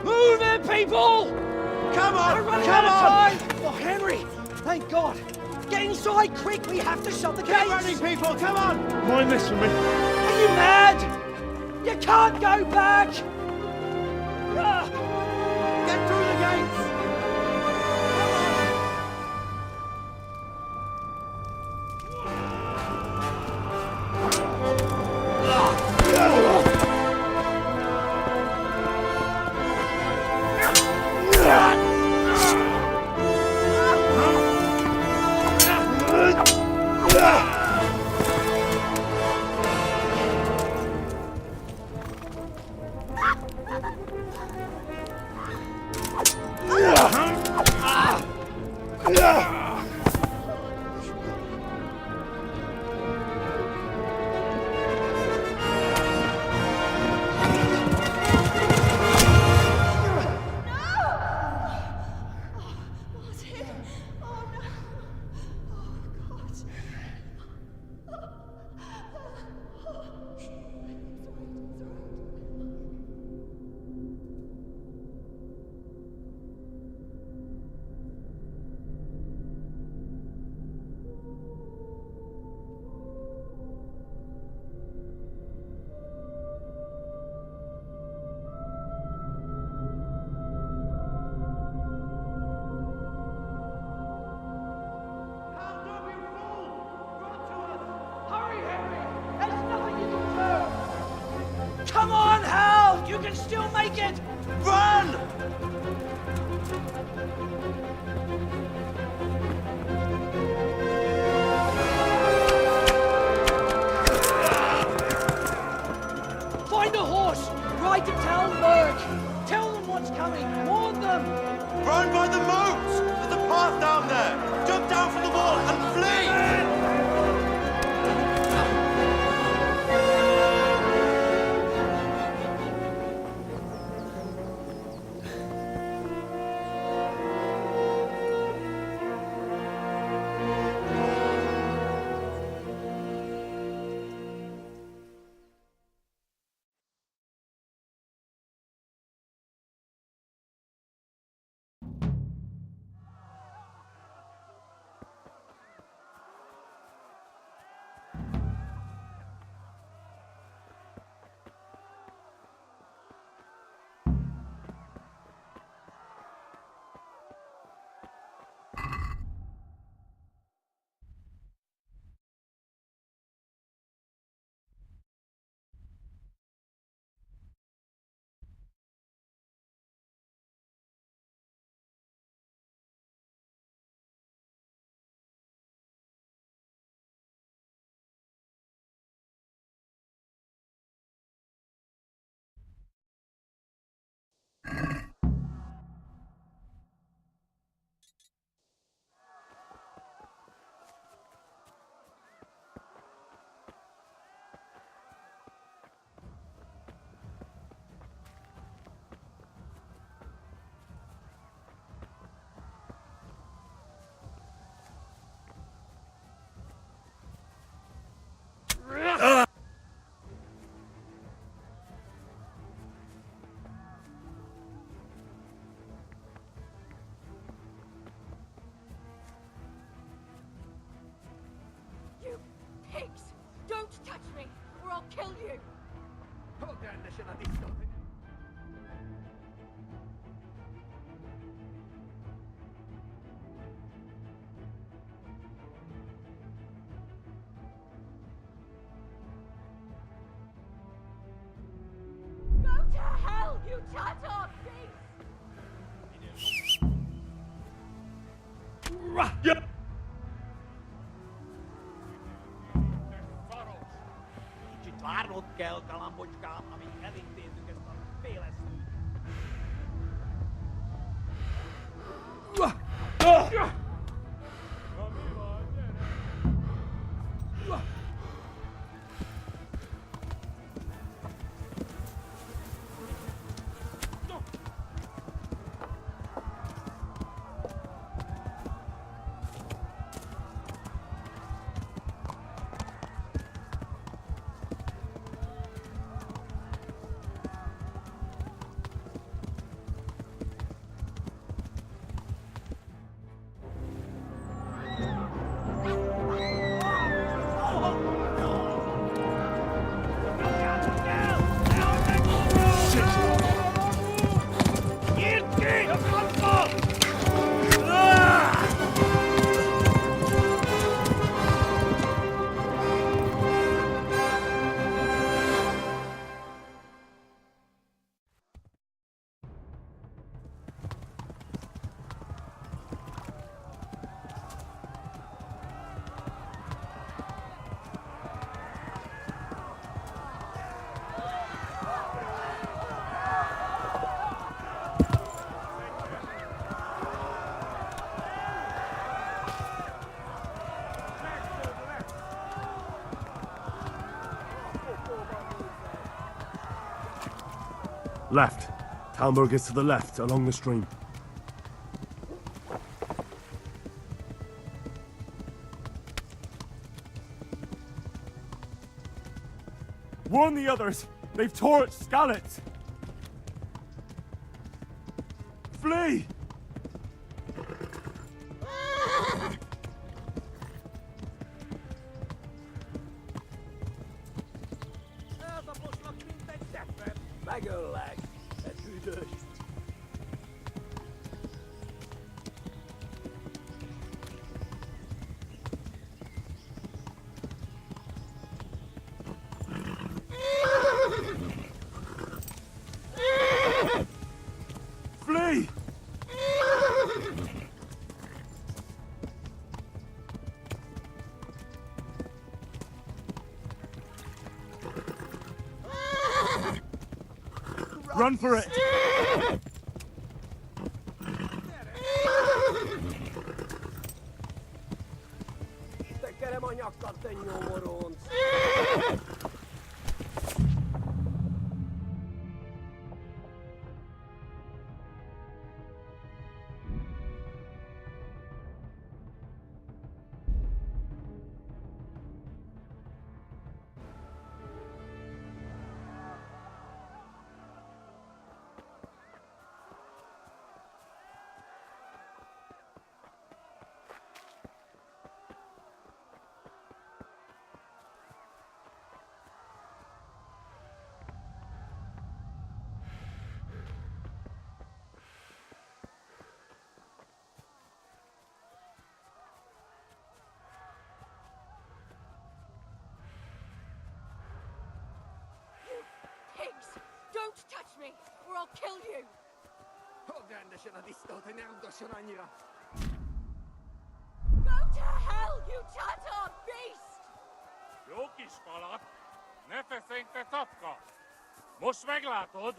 S21: Move it, people!
S1: Come on!
S21: We're running
S1: Come
S21: out
S1: on!
S21: of time!
S1: Henry! Thank God! Get inside, quick! We have to shut the gates!
S16: Get ready, people! Come on!
S19: Mind this for me.
S1: Are you mad? You can't go back!
S16: Get through the gates!
S1: Come on, Hal! You can still make it! Run! Find a horse! Ride to Talmberk! Tell them what's coming! Warn them!
S16: Run by the moat! There's a path down there! Jump down from the wall and flee!
S11: You pigs! Don't touch me, or I'll kill you! Go to hell, you Tatar beast!
S6: Left. Talmberk is to the left, along the stream.
S23: Warn the others! They've torched Skalitz! Flee!
S1: Megöllek! Ez üdös!
S23: Flee! Run for it!
S1: Tekerem a nyakkad, te nyomoronc!
S11: Pigs! Don't touch me, or I'll kill you!
S1: Rendesen a disztót, hogy ne ugdosson annyira!
S11: Go to hell, you tatar beast!
S23: Jó kis falat! Ne feszenj, te tapka! Most meglátod!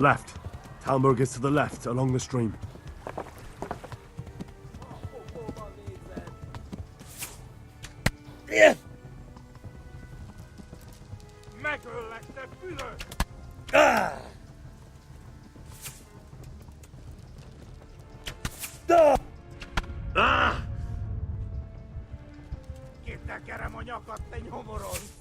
S6: Left. Talmberk is to the left, along the stream.
S23: Megöllek, te büdös!
S1: Kitekerem a nyakad, te nyomoronc!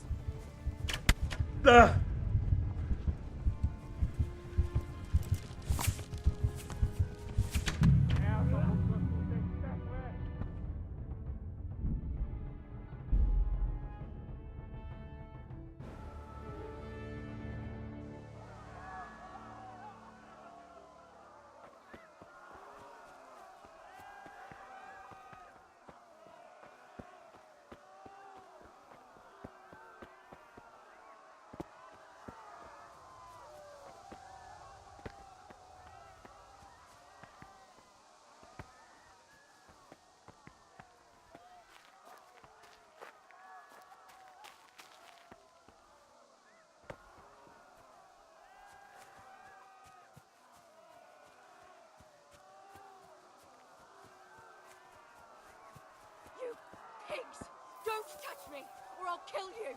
S11: I'll kill you!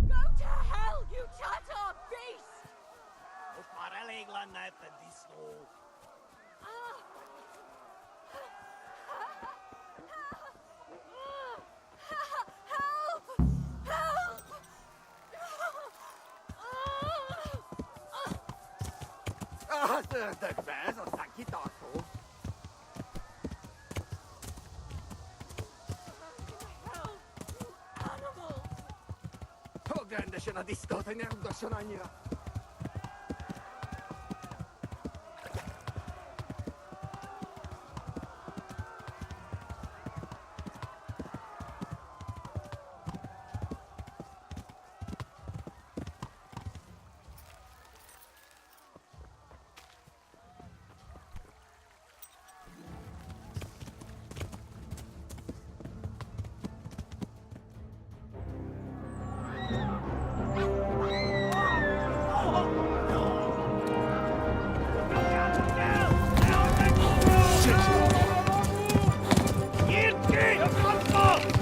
S11: Go to hell, you Tatar beast! Help! Help!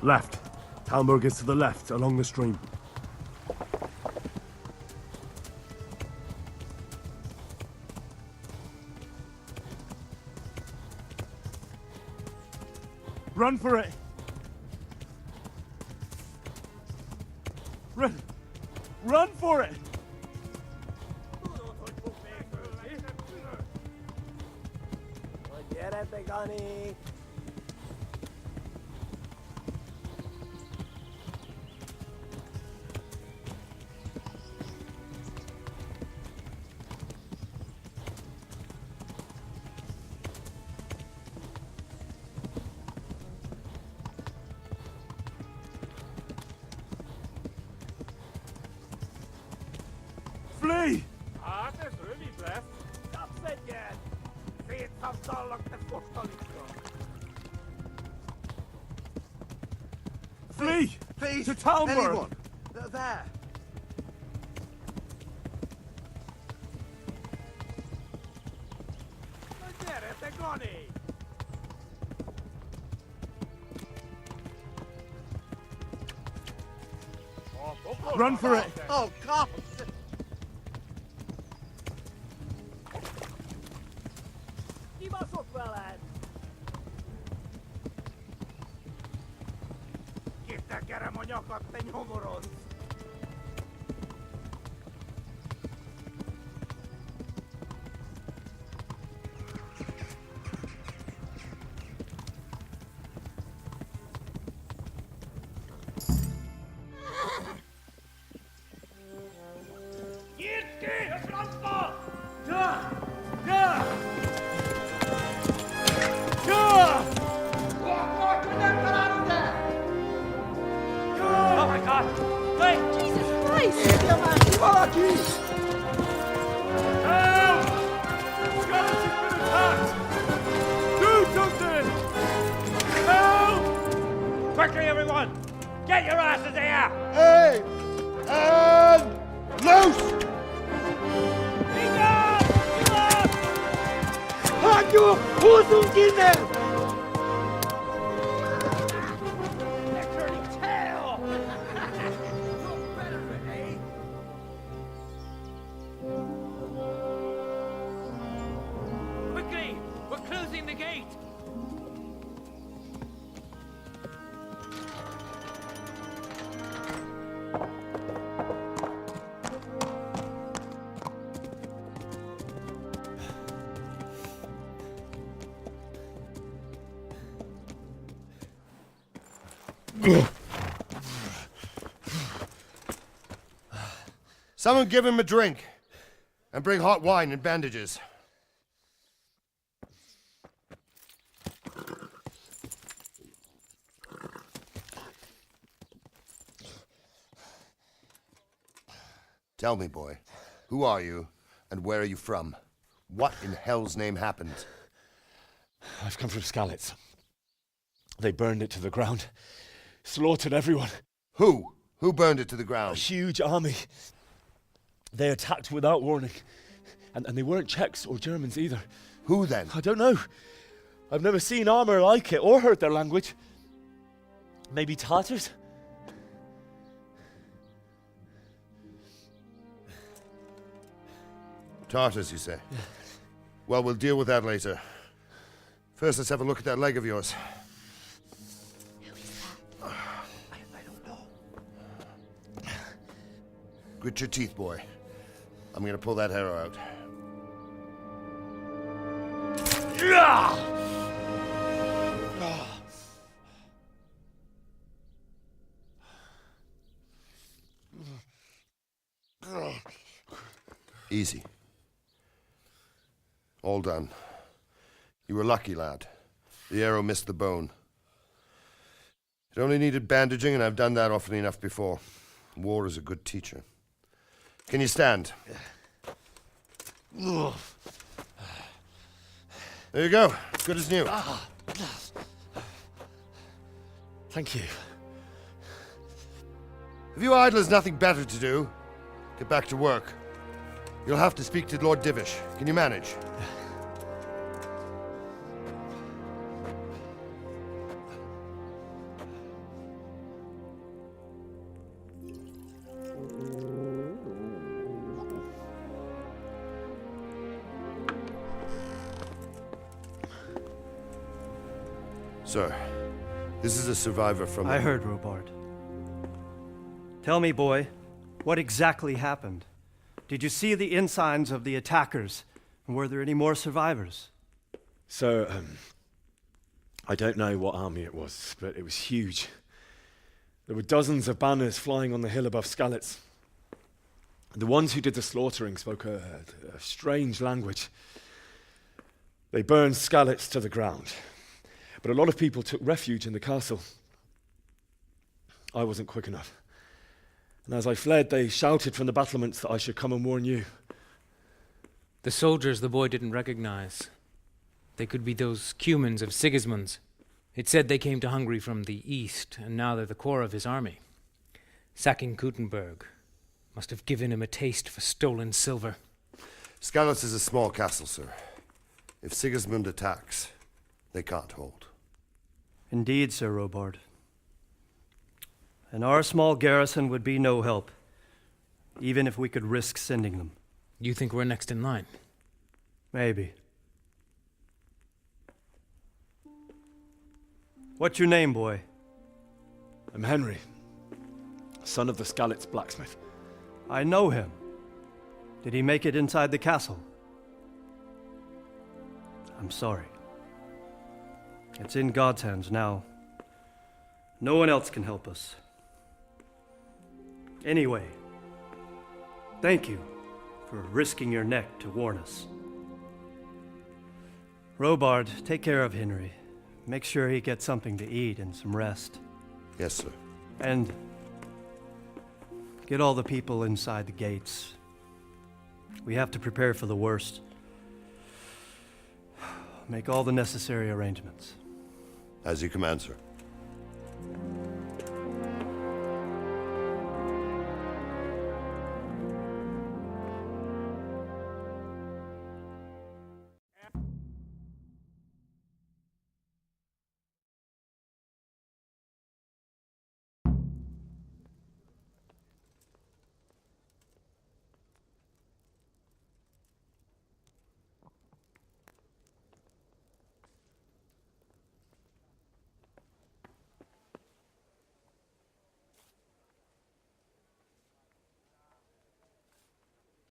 S6: Left. Talmberk is to the left, along the stream. Run for it! Run for it! Flee! Flee!
S10: Please!
S6: To Talmberk!
S10: Anyone! There!
S6: Run for it!
S10: Oh, God!
S1: Oh my God! Wait! Jesus Christ!
S6: Help! Skeleton's been attacked! Do something! Help!
S1: Quickly, everyone! Get your asses here!
S10: Hey! And loose!
S1: Hanyo! Huzungine! They're turning tail! Quickly! We're closing the gate!
S13: Someone give him a drink. And bring hot wine and bandages. Tell me, boy, who are you and where are you from? What in hell's name happened?
S19: I've come from Skalitz. They burned it to the ground. Slaughtered everyone.
S13: Who? Who burned it to the ground?
S19: A huge army. They attacked without warning. And they weren't Czechs or Germans either.
S13: Who then?
S19: I don't know. I've never seen armor like it or heard their language. Maybe Tatars?
S13: Tartars, you say? Yeah. Well, we'll deal with that later. First, let's have a look at that leg of yours.
S3: Who is that?
S13: I don't know. Grit your teeth, boy. I'm gonna pull that arrow out. Easy. All done. You were lucky, lad. The arrow missed the bone. It only needed bandaging, and I've done that often enough before. War is a good teacher. Can you stand? There you go. Good as new.
S19: Thank you.
S13: Have you idlers nothing better to do? Get back to work. You'll have to speak to Lord Divish. Can you manage? Sir, this is a survivor from...
S20: I heard, Robard. Tell me, boy, what exactly happened? Did you see the ensigns of the attackers? And were there any more survivors?
S19: So, I don't know what army it was, but it was huge. There were dozens of banners flying on the hill above Skalitz. The ones who did the slaughtering spoke a strange language. They burned Skalitz to the ground. But a lot of people took refuge in the castle. I wasn't quick enough. And as I fled, they shouted from the battlements that I should come and warn you.
S22: The soldiers the boy didn't recognize. They could be those Cumans of Sigismund's. It said they came to Hungary from the east, and now they're the core of his army. Sacking Gutenberg must have given him a taste for stolen silver.
S13: Skalitz is a small castle, sir. If Sigismund attacks, they can't hold.
S20: Indeed, Sir Robard. And our small garrison would be no help, even if we could risk sending them.
S22: You think we're next in line?
S20: Maybe. What's your name, boy?
S19: I'm Henry, son of the Skalitz blacksmith.
S20: I know him. Did he make it inside the castle? I'm sorry. It's in God's hands now. No one else can help us. Anyway, thank you for risking your neck to warn us. Robard, take care of Henry. Make sure he gets something to eat and some rest.
S13: Yes, sir.
S20: And get all the people inside the gates. We have to prepare for the worst. Make all the necessary arrangements.
S13: As you command, sir.